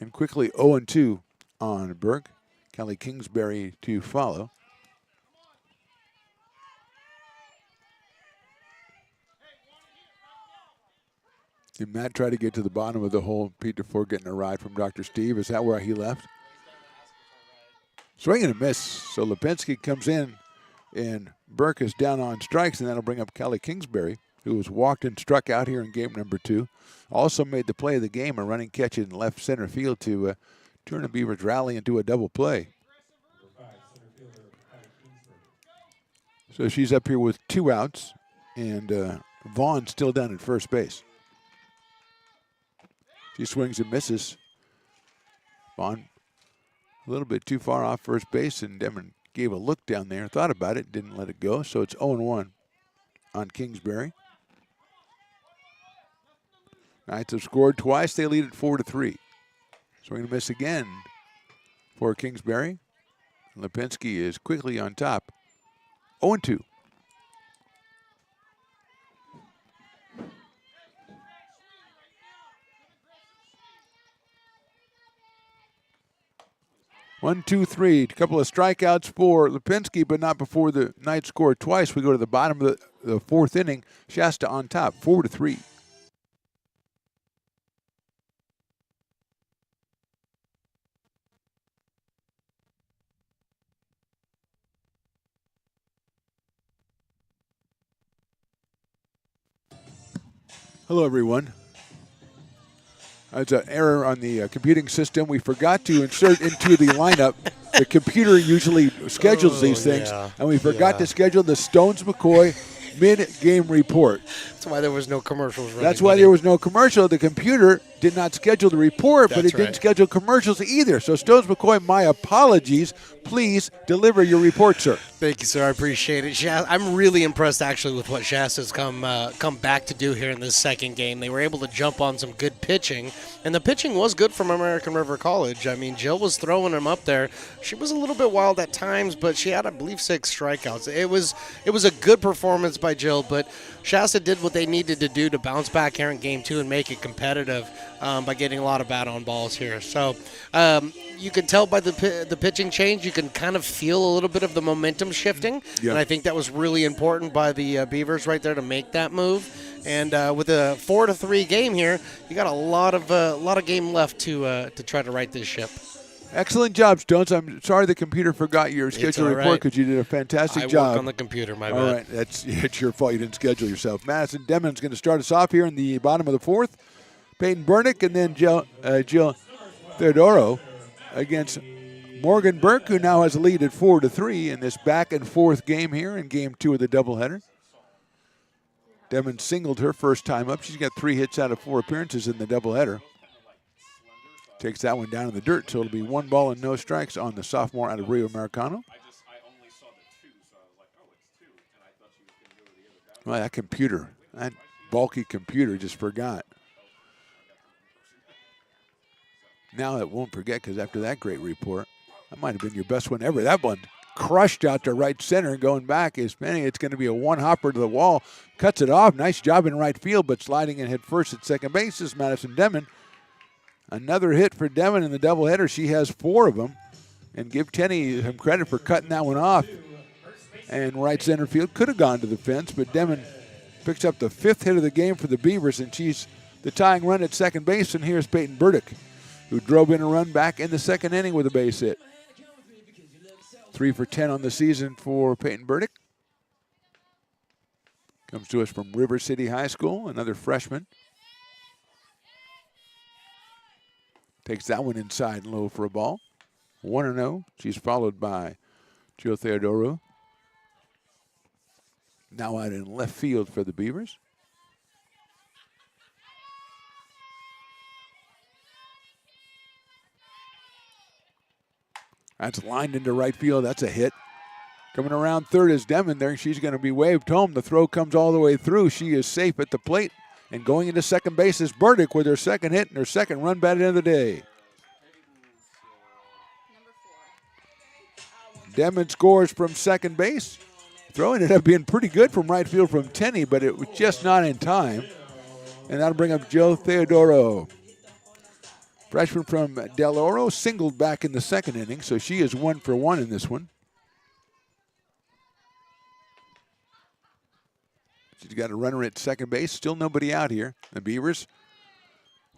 And quickly 0-2 on Burke. Kelly Kingsbury to follow. Did Matt try to get to the bottom of the hole, Pete before getting a ride from Dr. Steve? Is that where he left? Swing and a miss. So Lipinski comes in, and Burke is down on strikes, and that'll bring up Kelly Kingsbury, who was walked and struck out here in game number 2. Also made the play of the game, a running catch in left center field to turn the Beavers rally into a double play. So she's up here with 2 outs, and Vaughn still down at first base. She swings and misses. Vaughn a little bit too far off first base, and Demon gave a look down there, thought about it, didn't let it go. So it's 0-1 on Kingsbury. Knights have scored twice. They lead at 4-3. Swing and miss again for Kingsbury. Lipinski is quickly on top. 0-2. One, two, three. A couple of strikeouts for Lipinski, but not before the Knights scored twice. We go to the bottom of the 4th inning. Shasta on top, 4-3. Hello, everyone. There's an error on the computing system. We forgot to insert into the lineup. The computer usually schedules these things, and we forgot to schedule the Stones McCoy mid-game report. That's why there was no commercials running. That's why there was no commercial. The computer did not schedule the report, but That's it didn't right. schedule commercials either. So Stones McCoy, my apologies. Please deliver your report, sir. Thank you, sir. I appreciate it. I'm really impressed, actually, with what Shasta's come back to do here in this second game. They were able to jump on some good pitching, and the pitching was good from American River College. I mean, Jill was throwing them up there. She was a little bit wild at times, but she had, I believe, 6 strikeouts. It was a good performance by Jill, but Shasta did what they needed to do to bounce back here in game 2 and make it competitive by getting a lot of bat on balls here. So you can tell by the pitching change, you can kind of feel a little bit of the momentum shifting, and I think that was really important by the Beavers right there to make that move. And with a 4-3 game here, you got a lot of game left to try to right this ship. Excellent job, Stones. I'm sorry the computer forgot your schedule all report right. because you did a fantastic I job. work on the computer, my bad. All right, it's your fault you didn't schedule yourself. Madison Demon's going to start us off here in the bottom of the 4th. Peyton Burnick and then Jill Theodoro against Morgan Burke, who now has a lead at 4-3 in this back and forth game here in game 2 of the doubleheader. Demon singled her first time up. She's got 3 hits out of 4 appearances in the doubleheader. Takes that one down in the dirt, so it'll be 1 ball and no strikes on the sophomore out of Rio Americano. Well, that bulky computer just forgot. Now it won't forget because after that great report, that might have been your best one ever. That one crushed out to right center and going back is Penny. It's going to be a 1-hopper to the wall. Cuts it off. Nice job in right field, but sliding in head first at second base is Madison Demon. Another hit for Demon in the doubleheader. She has 4 of them. And give Tenny some credit for cutting that one off. And right center field could have gone to the fence, but Demon picks up the 5th hit of the game for the Beavers, and she's the tying run at second base. And here's Peyton Burdick, who drove in a run back in the 2nd inning with a base hit. 3 for 10 on the season for Peyton Burdick. Comes to us from River City High School, another freshman. Takes that one inside and low for a ball. 1-0. She's followed by Jill Theodoro. Now out in left field for the Beavers. That's lined into right field. That's a hit. Coming around third is Demon there. She's going to be waved home. The throw comes all the way through. She is safe at the plate. And going into second base is Burdick with her 2nd hit and her 2nd run batted of the day. Demon scores from second base. Throw ended up being pretty good from right field from Tenney, but it was just not in time. And that'll bring up Joe Theodoro. Freshman from Del Oro singled back in the 2nd inning, so she is 1 for 1 in this one. She's got a runner at second base. Still nobody out here. The Beavers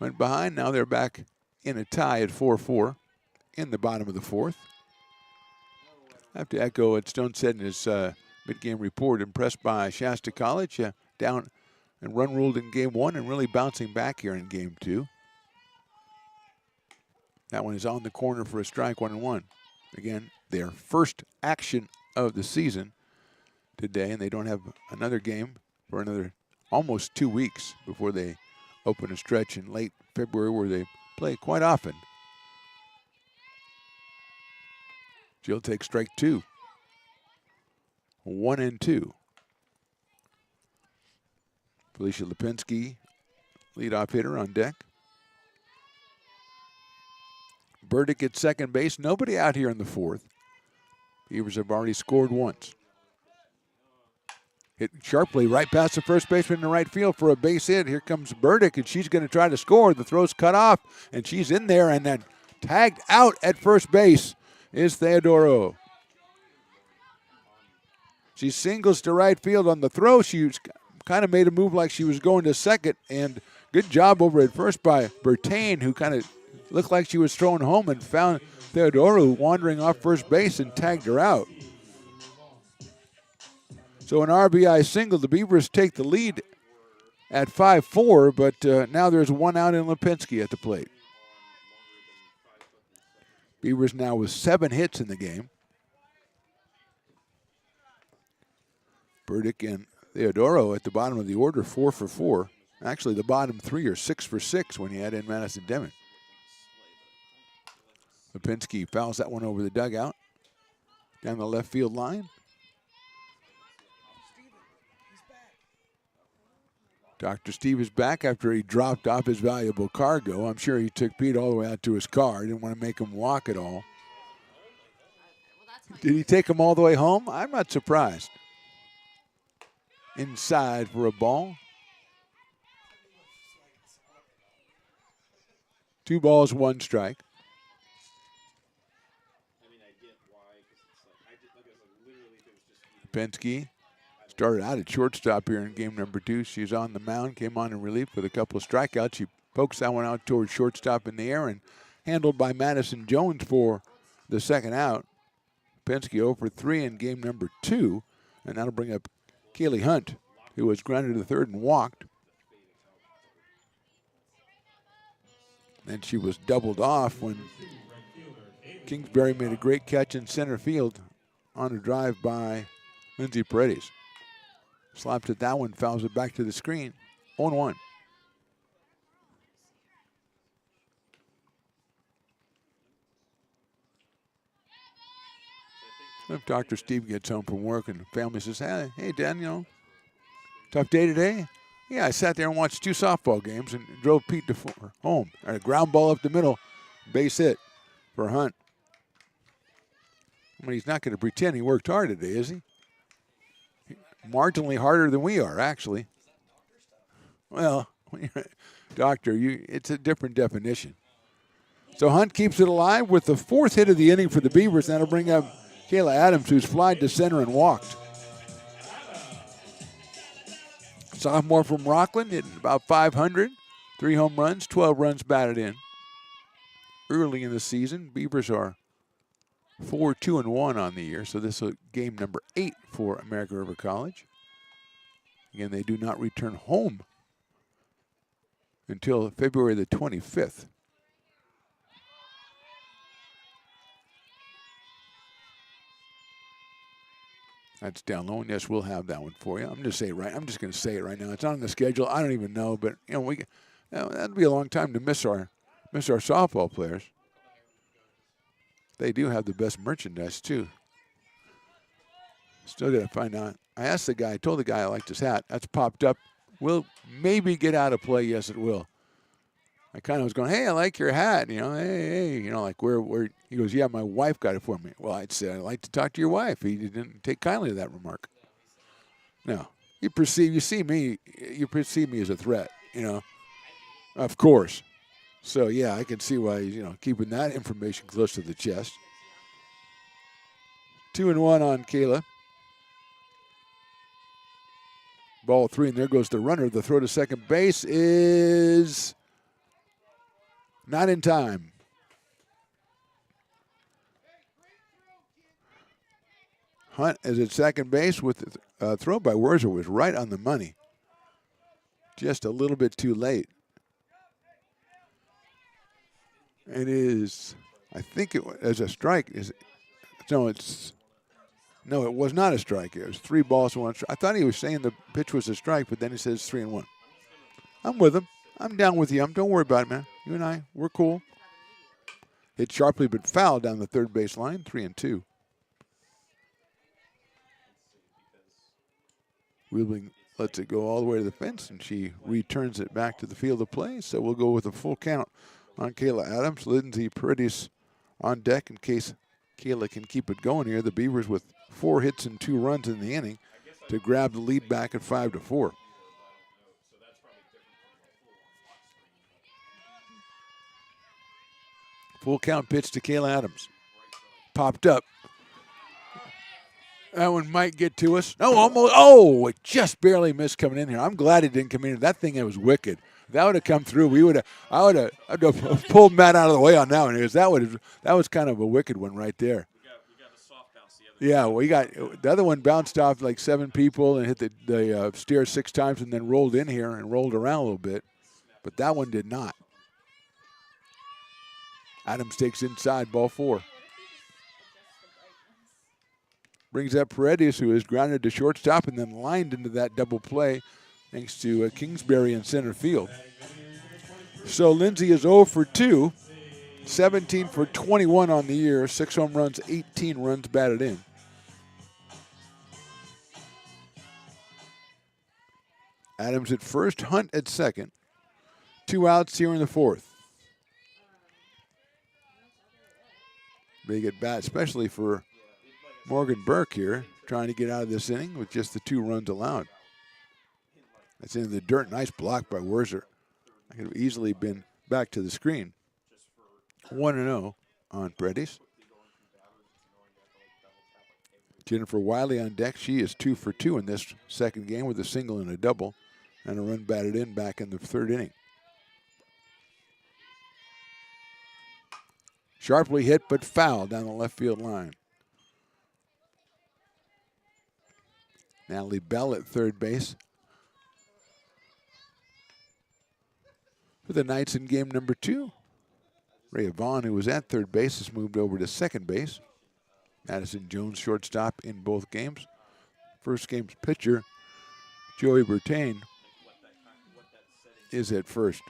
went behind. Now they're back in a tie at 4-4 in the bottom of the 4th. I have to echo what Stone said in his mid-game report. Impressed by Shasta College. Down and run ruled in game 1 and really bouncing back here in game 2. That one is on the corner for a strike, 1-1. Again, their first action of the season today, and they don't have another game for another almost 2 weeks before they open a stretch in late February where they play quite often. She'll take strike 2. 1-2. Felicia Lipinski, leadoff hitter on deck. Burdick at second base. Nobody out here in the 4th. Beavers have already scored once. Hit sharply right past the first baseman in the right field for a base hit. Here comes Burdick, and she's going to try to score. The throw's cut off, and she's in there, and then tagged out at first base is Theodoro. She singles to right field on the throw. She kind of made a move like she was going to second, and good job over at first by Bertain, who kind of looked like she was thrown home and found Theodoro wandering off first base and tagged her out. So an RBI single. The Beavers take the lead at 5-4, but now there's one out in Lipinski at the plate. Beavers now with 7 hits in the game. Burdick and Theodoro at the bottom of the order, 4 for 4. Actually, the bottom 3 are 6 for 6 when you add in Madison Deming. Lipinski fouls that one over the dugout, down the left field line. Dr. Steve is back after he dropped off his valuable cargo. I'm sure he took Pete all the way out to his car. He didn't want to make him walk at all. Did he take him all the way home? I'm not surprised. Inside for a ball. 2 balls, 1 strike. Penske started out at shortstop here in game number 2. She's on the mound, came on in relief with a couple of strikeouts. She pokes that one out towards shortstop in the air and handled by Madison Jones for the second out. Penske 0 for 3 in game number 2, and that'll bring up Kaylee Hunt, who was grounded to third and walked. Then she was doubled off when Kingsbury made a great catch in center field on a drive by Lindsay Paredes. Slaps at that one, fouls it back to the screen. 0-1. If Dr. Steve gets home from work and the family says, hey, Dan, tough day today? Yeah, I sat there and watched 2 softball games and drove Pete to home. And a ground ball up the middle, base hit for Hunt. I mean, he's not going to pretend he worked hard today, is he? Marginally harder than we are, actually. Well, doctor, it's a different definition. So Hunt keeps it alive with the 4th hit of the inning for the Beavers. That'll bring up Kayla Adams, who's flied to center and walked. Sophomore from Rockland, hitting about 500. 3 home runs, 12 runs batted in. Early in the season, Beavers are 4-2-1 on the year, so this is game number 8 for American River College. Again, they do not return home until February the 25th. That's down low, and yes, we'll have that one for you. I'm just going to say it right now. It's on the schedule. I don't even know, but that'd be a long time to miss our softball players. They do have the best merchandise, too. Still got to find out. I asked the guy, I told the guy I liked his hat. That's popped up. Will maybe get out of play. Yes, it will. I kind of was going, hey, I like your hat. Hey, like where? He goes, yeah, my wife got it for me. Well, I'd say, I'd like to talk to your wife. He didn't take kindly to that remark. No, you perceive me as a threat, Of course. So, yeah, I can see why he's, keeping that information close to the chest. 2-1 on Kayla. Ball 3, and there goes the runner. The throw to second base is not in time. Hunt is at second base with the throw by Werzer was right on the money. just a little bit too late. It is, I think it was a strike. No, it was not a strike. It was 3 balls to 1 strike. I thought he was saying the pitch was a strike, but then he says 3-1. I'm with him. I'm down with you. Don't worry about it, man. You and I, we're cool. Hit sharply but foul down the third base line, 3-2. Wheeling lets it go all the way to the fence, and she returns it back to the field of play. So we'll go with a full count on Kayla Adams. Lindsay Paredes on deck in case Kayla can keep it going here. The Beavers with 4 hits and 2 runs in the inning to grab the lead back at 5-4. Full count pitch to Kayla Adams. Popped up. That one might get to us. No, almost. Oh, it just barely missed coming in here. I'm glad it didn't come in. That thing, it was wicked. If that would have come through, I would have pulled Matt out of the way on that one. Because that was kind of a wicked one right there. We got a soft bounce the other The other one bounced off like 7 people and hit the stairs 6 times and then rolled in here and rolled around a little bit. But that one did not. Adams takes inside, ball 4. Brings up Paredes, who is grounded to shortstop and then lined into that double play thanks to Kingsbury in center field. So Lindsay is 0 for 2, 17 for 21 on the year, 6 home runs, 18 runs batted in. Adams at first, Hunt at second. 2 outs here in the 4th. Big at bat, especially for Morgan Burke here, trying to get out of this inning with just the 2 runs allowed. That's into the dirt. Nice block by Werzer. I could have easily been back to the screen. 1-0 on Paredes. Jennifer Wiley on deck. She is 2 for 2 in this second game with a single and a double, and a run batted in back in the 3rd inning. Sharply hit, but foul down the left field line. Natalie Bell at third base. For the Knights in game number 2. Rhea Vaughn, who was at third base, has moved over to second base. Madison Jones, shortstop in both games. First game's pitcher, Joey Bertain, is at first.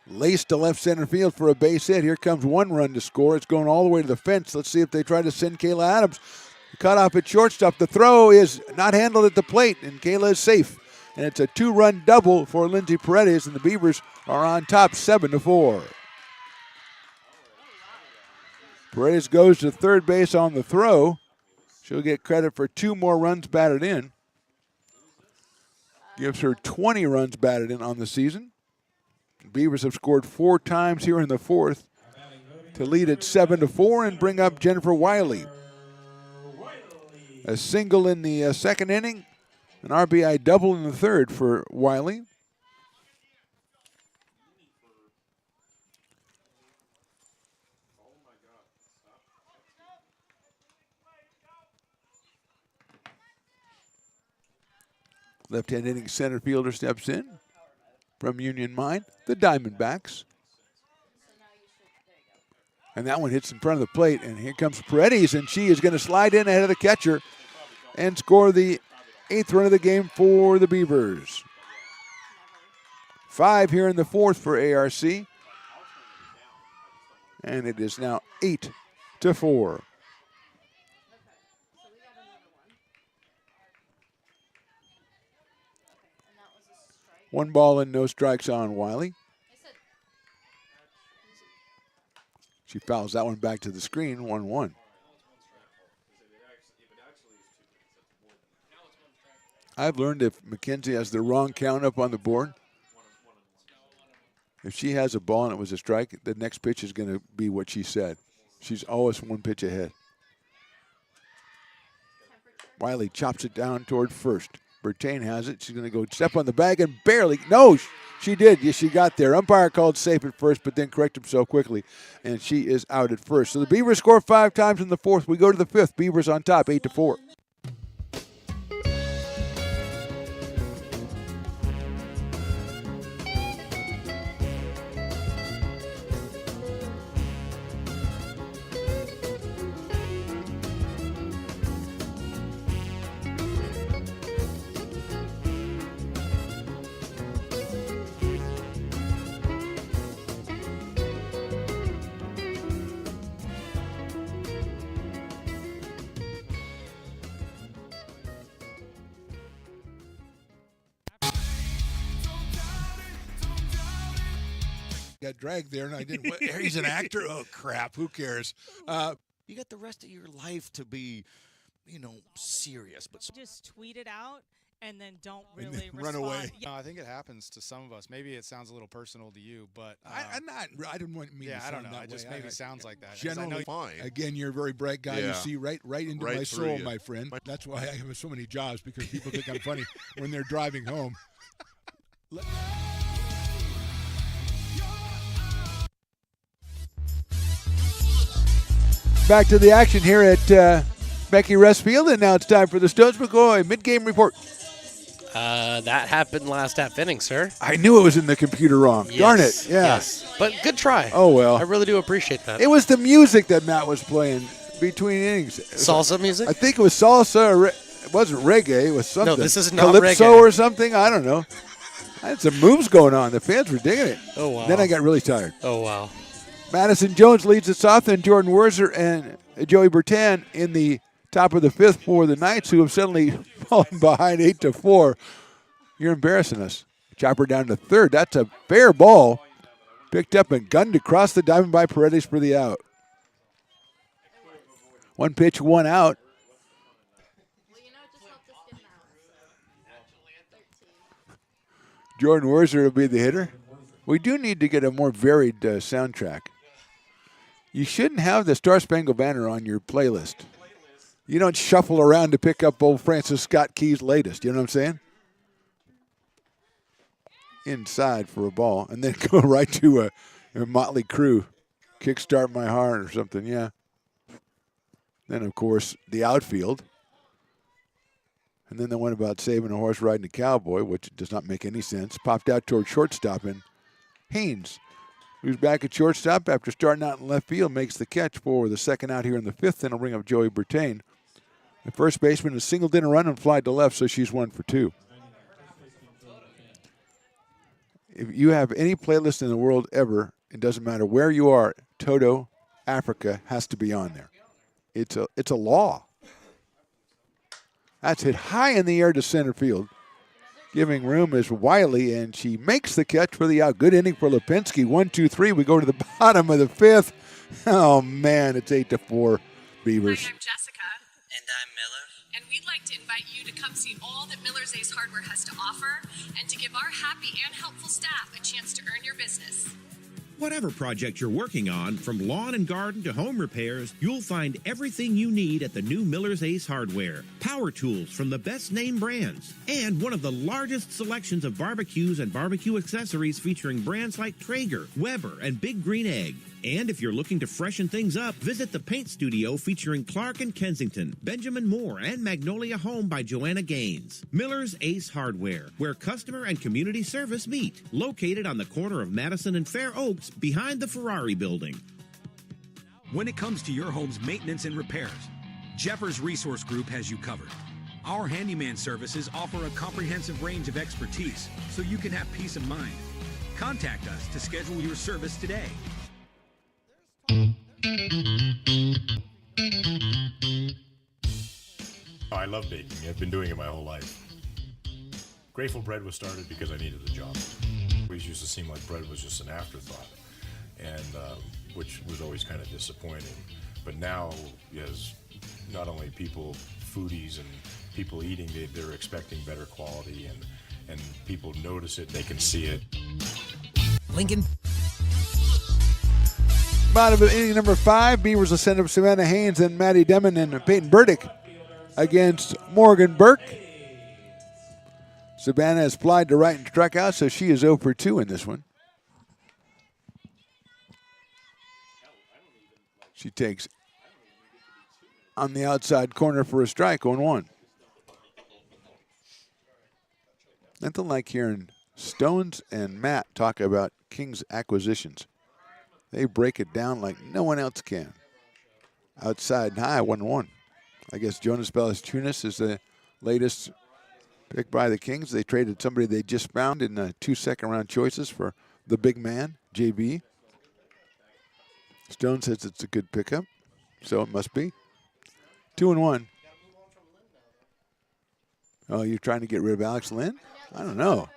Laced to left center field for a base hit. Here comes 1 run to score. It's going all the way to the fence. Let's see if they try to send Kayla Adams. Cut off at shortstop. The throw is not handled at the plate, and Kayla is safe. And it's a 2-run double for Lindsay Paredes, and the Beavers are on top 7-4. Paredes goes to third base on the throw. She'll get credit for 2 more runs batted in. Gives her 20 runs batted in on the season. Beavers have scored 4 times here in the 4th to lead at 7-4 and bring up Jennifer Wiley. A single in the 2nd inning, an RBI double in the 3rd for Wiley. Left-hand hitting center fielder steps in from Union Mine, the Diamondbacks. And that one hits in front of the plate, and here comes Paredes, and she is going to slide in ahead of the catcher and score the 8th run of the game for the Beavers. 5 here in the 4th for ARC, and it is now 8-4. One ball and no strikes on Wiley. She fouls that one back to the screen, 1-1. I've learned if McKenzie has the wrong count up on the board, if she has a ball and it was a strike, the next pitch is going to be what she said. She's always 1 pitch ahead. Wiley chops it down toward first. Bertain has it. She's going to go step on the bag and barely. No, She did. Yes, she got there. Umpire called safe at first, but then corrected himself quickly, and she is out at first. So the Beavers score 5 times in the fourth. We go to the fifth. Beavers on top, 8-4. Got dragged there, and I didn't. He's an actor. Oh crap! Who cares? You got the rest of your life to be, serious. But just tweet it out and then don't And really then run away. No, I think it happens to some of us. Maybe it sounds a little personal to you, but I didn't want me. Yeah, to I don't sound know. that It just way. maybe sounds like that. 'Cause Generally, fine. Again, you're a very bright guy. You Yeah. see right into Right my through soul, you. my friend. That's why I have so many jobs, because people think I'm funny when they're driving home. Back to the action here at Becky Rest Field, and now it's time for the Stones McCoy mid-game report. That happened last half inning, sir. I knew it was in the computer wrong. Darn it. Yes, Yeah. yes. But good try. Oh, well. I really do appreciate that. It was the music that Matt was playing between innings. Salsa music? I think it was salsa. Or it wasn't reggae. It was something. No, this is not Calypso reggae. or something. I don't know. I had some moves going on. The fans were digging it. Oh, wow. Then I got really tired. Oh, wow. Madison Jones leads us off, and Jordan Werzer and Joey Bertan in the top of the fifth for the Knights, who have suddenly fallen behind 8-4. You're embarrassing us. Chopper down to third. That's a fair ball. Picked up and gunned across the diamond by Paredes for the out. One pitch, one out. Jordan Werzer will be the hitter. We do need to get a more varied soundtrack. You shouldn't have the Star Spangled Banner on your playlist. You don't shuffle around to pick up old Francis Scott Key's latest. You know what I'm saying? Inside for a ball, and then go right to a Motley Crue, Kickstart My Heart or something, yeah. Then, of course, the outfield. And then the one about saving a horse riding a cowboy, which does not make any sense. Popped out toward shortstop, and Haynes, who's back at shortstop after starting out in left field, makes the catch for the second out here in the fifth, and will bring up Joey Bertain. The first baseman has singled in a run and fly to left, so she's 1 for 2. If you have any playlist in the world ever, it doesn't matter where you are, Toto, Africa has to be on there. It's a law. That's hit high in the air to center field. Giving room is Wiley, and she makes the catch for the out. Good inning for Lipinski. 1-2-3. We go to the bottom of the fifth. Oh, man, it's 8-4 Beavers. Hi, I'm Jessica. And I'm Miller. And we'd like to invite you to come see all that Miller's Ace Hardware has to offer and to give our happy and helpful staff a chance to earn your business. Whatever project you're working on, from lawn and garden to home repairs, you'll find everything you need at the new Miller's Ace Hardware. Power tools from the best name brands, and one of the largest selections of barbecues and barbecue accessories featuring brands like Traeger, Weber, and Big Green Egg. And if you're looking to freshen things up, visit the paint studio featuring Clark and Kensington, Benjamin Moore, and Magnolia Home by Joanna Gaines. Miller's Ace Hardware, where customer and community service meet. Located on the corner of Madison and Fair Oaks, behind the Ferrari building. When it comes to your home's maintenance and repairs, Jeffers Resource Group has you covered. Our handyman services offer a comprehensive range of expertise, so you can have peace of mind. Contact us to schedule your service today. Oh, I love baking. I've been doing it my whole life. Grateful Bread was started because I needed a job. It always used to seem like bread was just an afterthought, and which was always kind of disappointing. But now, as not only people, foodies and people eating, they're expecting better quality, and people notice it, they can see it. Lincoln. Bottom of inning number 5, Beavers will send up Savannah Haynes and Maddie Demon and Peyton Burdick against Morgan Burke. Savannah has flied to right and struck out, so she is 0 for 2 in this one. She takes on the outside corner for a strike, 0-1. Nothing like hearing Stones and Matt talk about King's acquisitions. They break it down like no one else can. Outside and high, 1-1. I guess Jonas Valanciunas is the latest pick by the Kings. They traded somebody they just found in 2 second-round choices for the big man, JB. Stone says it's a good pickup, so it must be. 2-1. Oh, you're trying to get rid of Alex Lynn? I don't know.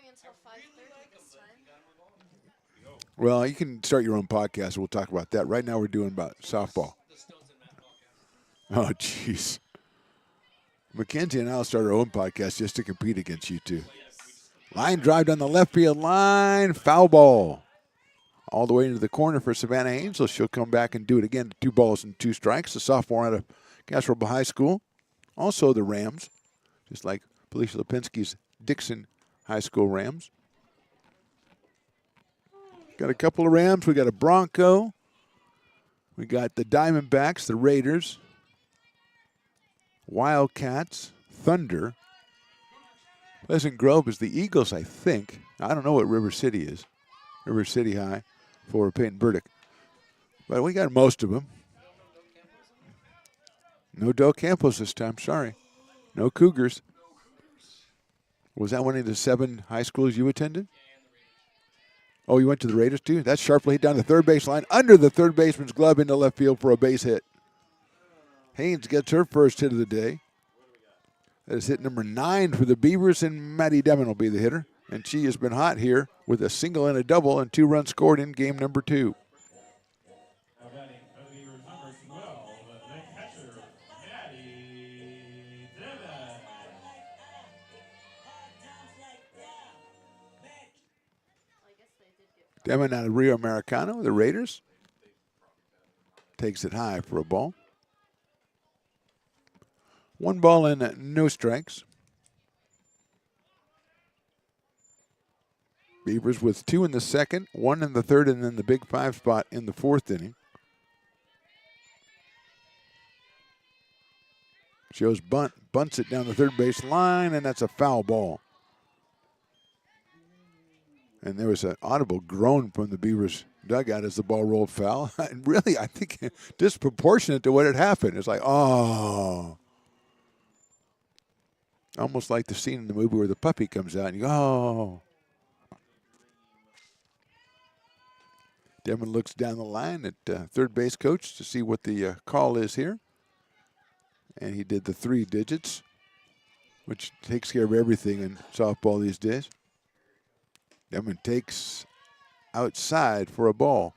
Well, you can start your own podcast. We'll talk about that. Right now we're doing about softball. Oh, jeez. Mackenzie and I will start our own podcast just to compete against you two. Line drive down the left field line. Foul ball. All the way into the corner for Savannah Haynes. So she'll come back and do it again. 2 balls and 2 strikes. A sophomore out of Castroville High School. Also the Rams, just like Felicia Lipinski's Dixon High School Rams. Got a couple of Rams. We got a Bronco. We got the Diamondbacks, the Raiders, Wildcats, Thunder. Pleasant Grove is the Eagles, I think. I don't know what River City is. River City High for Peyton Burdick. But we got most of them. No Del Campos this time, sorry. No Cougars. Was that one of the 7 high schools you attended? Oh, you went to the Raiders too? That's sharply hit down the third base line, under the third baseman's glove into left field for a base hit. Haynes gets her first hit of the day. That is hit number 9 for the Beavers, and Maddie Demon will be the hitter. And she has been hot here with a single and a double and 2 runs scored in game number 2. Demon out of Rio Americano, the Raiders. Takes it high for a ball. 1 ball and no strikes. Beavers with 2 in the second, 1 in the third, and then the big 5 spot in the 4th inning. Shows bunt, bunts it down the third base line, and that's a foul ball. And there was an audible groan from the Beavers dugout as the ball rolled foul. And really, I think disproportionate to what had happened. It's like, oh. Almost like the scene in the movie where the puppy comes out and you go, oh. Devin looks down the line at third base coach to see what the call is here. And he did the 3 digits, which takes care of everything in softball these days. Devin takes outside for a ball.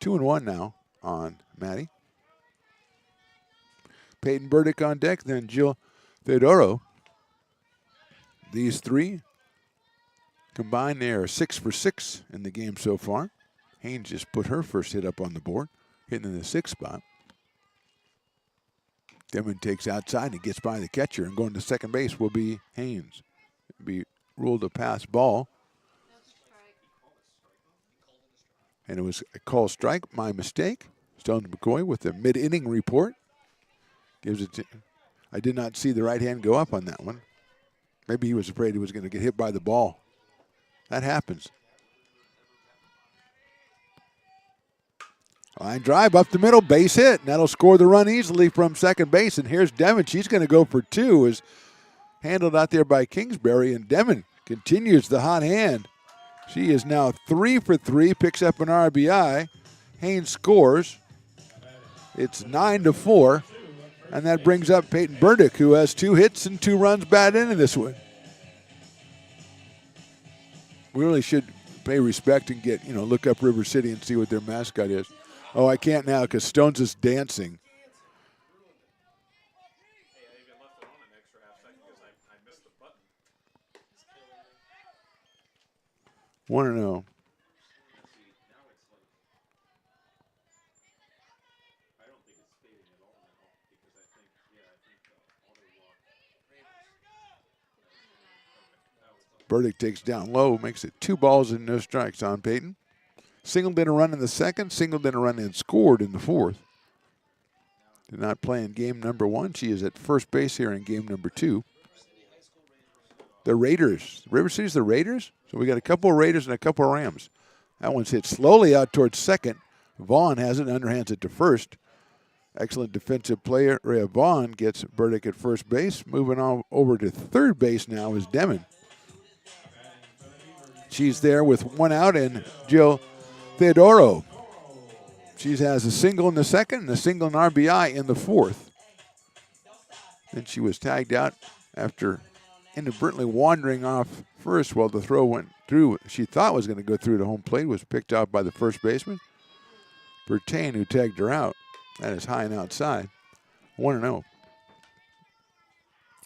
2-1 now on Maddie. Peyton Burdick on deck, then Jill Theodoro. These 3 combined, they are 6 for 6 in the game so far. Haynes just put her first hit up on the board, hitting in the 6th spot. Devin takes outside and gets by the catcher, and going to second base will be Haynes. It'll be ruled a pass ball. And it was a call strike, my mistake. Stones McCoy with the mid-inning report. Gives it to, I did not see the right hand go up on that one. Maybe he was afraid he was going to get hit by the ball. That happens. Line drive up the middle, base hit. And that'll score the run easily from second base. And here's Devin. She's going to go for 2. Is handled out there by Kingsbury. And Devin continues the hot hand. She is now 3 for 3, picks up an RBI. Haynes scores. It's 9-4, and that brings up Peyton Burdick, who has 2 hits and 2 runs batted into this one. We really should pay respect and get, look up River City and see what their mascot is. Oh, I can't now because Stones is dancing. Want to know. Burdick takes down low, makes it 2 balls and no strikes on Peyton. Singled in a run in the second, singled in a run and scored in the fourth. Did not play in game number 1. She is at first base here in game number 2. The Raiders. River City's the Raiders? So we got a couple of Raiders and a couple of Rams. That one's hit slowly out towards second. Vaughn has it, underhands it to first. Excellent defensive player. Rhea Vaughn gets Burdick at first base. Moving on over to third base now is Demon. She's there with 1 out, and Jill Theodoro. She has a single in the second and a single in RBI in the fourth. Then she was tagged out after inadvertently wandering off first while the throw went through. She thought was going to go through to home plate, was picked out by the first baseman, Bertain, who tagged her out. That is high and outside. 1-0.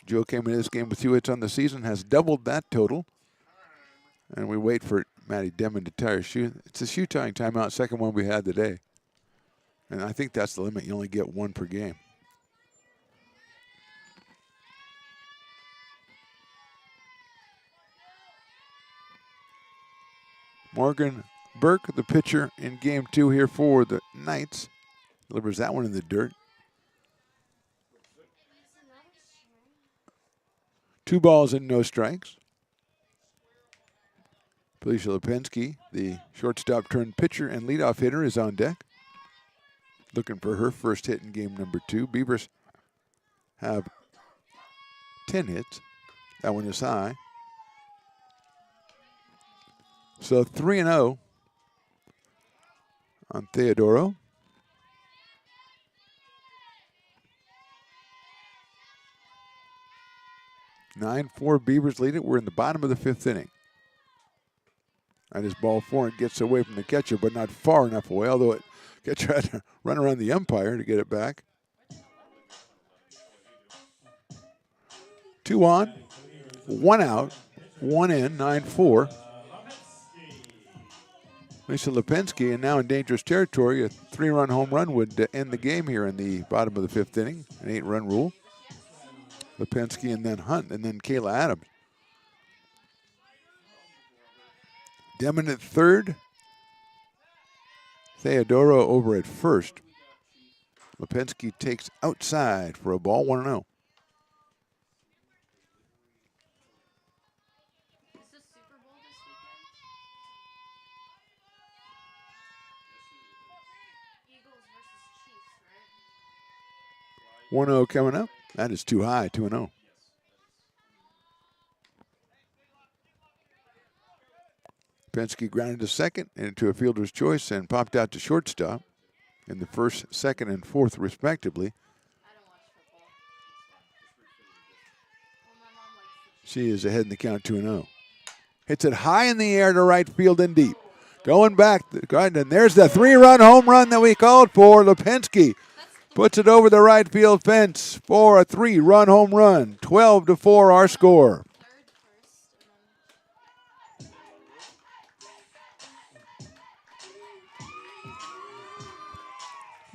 Jill came into this game with 2 hits on the season, has doubled that total. And we wait for Maddie Demon to tie her shoe. It's a shoe tying timeout, second one we had today. And I think that's the limit. You only get 1 per game. Morgan Burke, the pitcher in game 2 here for the Knights, delivers that one in the dirt. 2 balls and no strikes. Felicia Lipinski, the shortstop turned pitcher and leadoff hitter, is on deck. Looking for her first hit in game number 2. Beavers have 10 hits. That one is high. So 3-0 on Theodoro. 9-4 Beavers lead it. We're in the bottom of the 5th inning. That is ball 4 and gets away from the catcher, but not far enough away, although it catcher had to run around the umpire to get it back. 2 on, 1 out, 1 in, 9-4. Lisa Lipinski, and now in dangerous territory, a 3-run home run would end the game here in the bottom of the 5th inning, an 8-run rule. Lipinski and then Hunt and then Kayla Adams. Demon at third. Theodoro over at first. Lipinski takes outside for a ball, 1-0. Is the Super Bowl this weekend? Eagles versus Chiefs, right? 1-0 coming up. That is too high, 2-0. Penske grounded to second into a fielder's choice and popped out to shortstop in the first, second, and fourth, respectively. She is ahead in the count, 2-0. Hits it high in the air to right field and deep. Going back, and there's the 3-run home run that we called for. Lipinski puts it over the right field fence for a 3-run home run. 12-4 our score.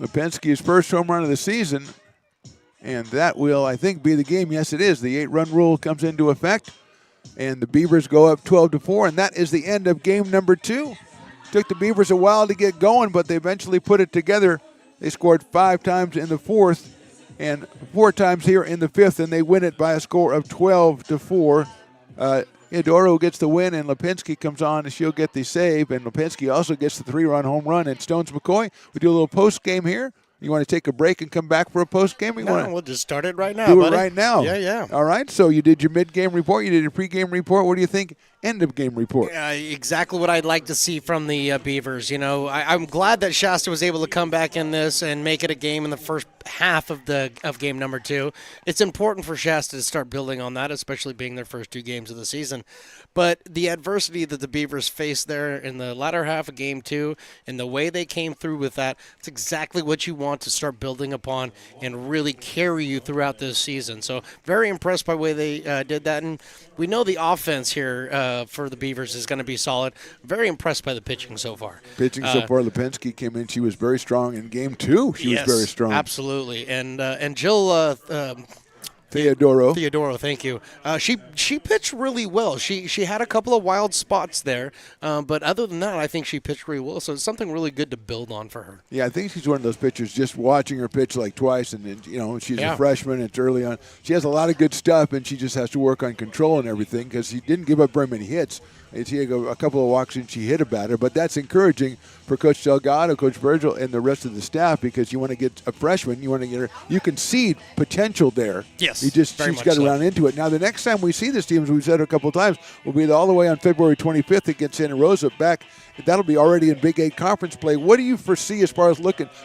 Lipinski's first home run of the season, and that will, I think, be the game. Yes, it is. The 8-run rule comes into effect, and the Beavers go up 12-4, and that is the end of game number 2. Took the Beavers a while to get going, but they eventually put it together. They scored 5 times in the 4th and 4 times here in the 5th, and they win it by a score of 12-4. Theodoro gets the win, and Lipinski comes on, and she'll get the save. And Lipinski also gets the 3-run home run. And Stones McCoy, we do a little post game here. You want to take a break and come back for a post game? We'll just start it right now. Do buddy. it right now. Yeah. All right. So you did your mid-game report. You did your pre-game report. What do you think? End of game report. Exactly what I'd like to see from the Beavers. You know, I'm glad that Shasta was able to come back in this and make it a game in the first half of game number 2. It's important for Shasta to start building on that, especially being their first 2 games of the season. But the adversity that the Beavers faced there in the latter half of game 2 and the way they came through with that, it's exactly what you want to start building upon and really carry you throughout this season. So very impressed by the way they did that. And we know the offense here for the Beavers is going to be solid. Very impressed by the pitching so far. Pitching so far, Lipinski came in. She was very strong in game 2. She was very strong. Absolutely. And Jill Theodoro, thank you. She pitched really well. She had a couple of wild spots there, but other than that, I think she pitched really well. So it's something really good to build on for her. Yeah, I think she's one of those pitchers. Just watching her pitch like twice, and she's a freshman. It's early on. She has a lot of good stuff, and she just has to work on control and everything because she didn't give up very many hits. She had a couple of walks and she hit a batter, but that's encouraging for Coach Delgado, Coach Virgil, and the rest of the staff because you want to get a freshman. You want to get her. You can see potential there. Yes, she's got to run into it. Now, the next time we see this team, as we've said a couple of times, will be all the way on February 25th against Santa Rosa. Back, that'll be already in Big 8 conference play. What do you foresee as far as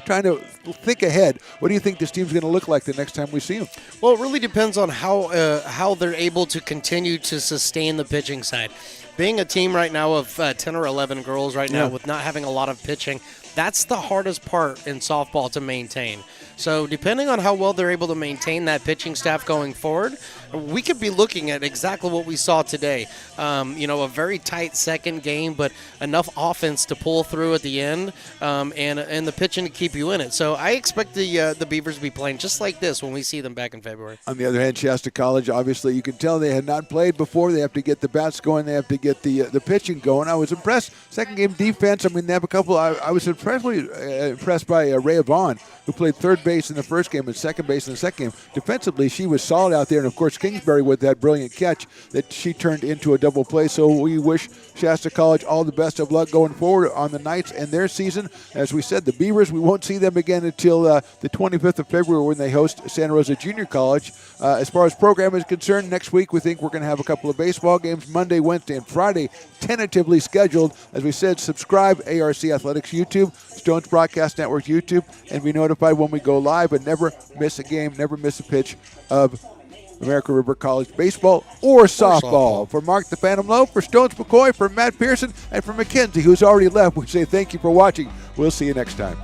trying to think ahead? What do you think this team's going to look like the next time we see them? Well, it really depends on how they're able to continue to sustain the pitching side. Being a team right now of 10 or 11 girls right now with not having a lot of pitching, that's the hardest part in softball to maintain. So depending on how well they're able to maintain that pitching staff going forward, we could be looking at exactly what we saw today. A very tight second game, but enough offense to pull through at the end, and the pitching to keep you in it. So I expect the Beavers to be playing just like this when we see them back in February. On the other hand, Shasta College, obviously, you can tell they had not played before. They have to get the bats going. They have to get the pitching going. I was impressed. Second game defense, I mean, they have a couple. I was impressed by Rhea Vaughn, who played third base in the first game and second base in the second game. Defensively, she was solid out there. And, of course, Kingsbury with that brilliant catch that she turned into a double play. So we wish Shasta College all the best of luck going forward on the Knights and their season. As we said, the Beavers, we won't see them again until the 25th of February when they host Santa Rosa Junior College. As far as program is concerned, next week we think we're going to have a couple of baseball games, Monday, Wednesday, and Friday, tentatively scheduled. As we said, subscribe, ARC Athletics YouTube, Stones Broadcast Network YouTube, and be notified when we go live, and never miss a game, never miss a pitch of American River College baseball or softball. For Mark the Phantom Lowe, for Stones McCoy, for Matt Pearson, and for Mackenzie, who's already left, we say thank you for watching. We'll see you next time.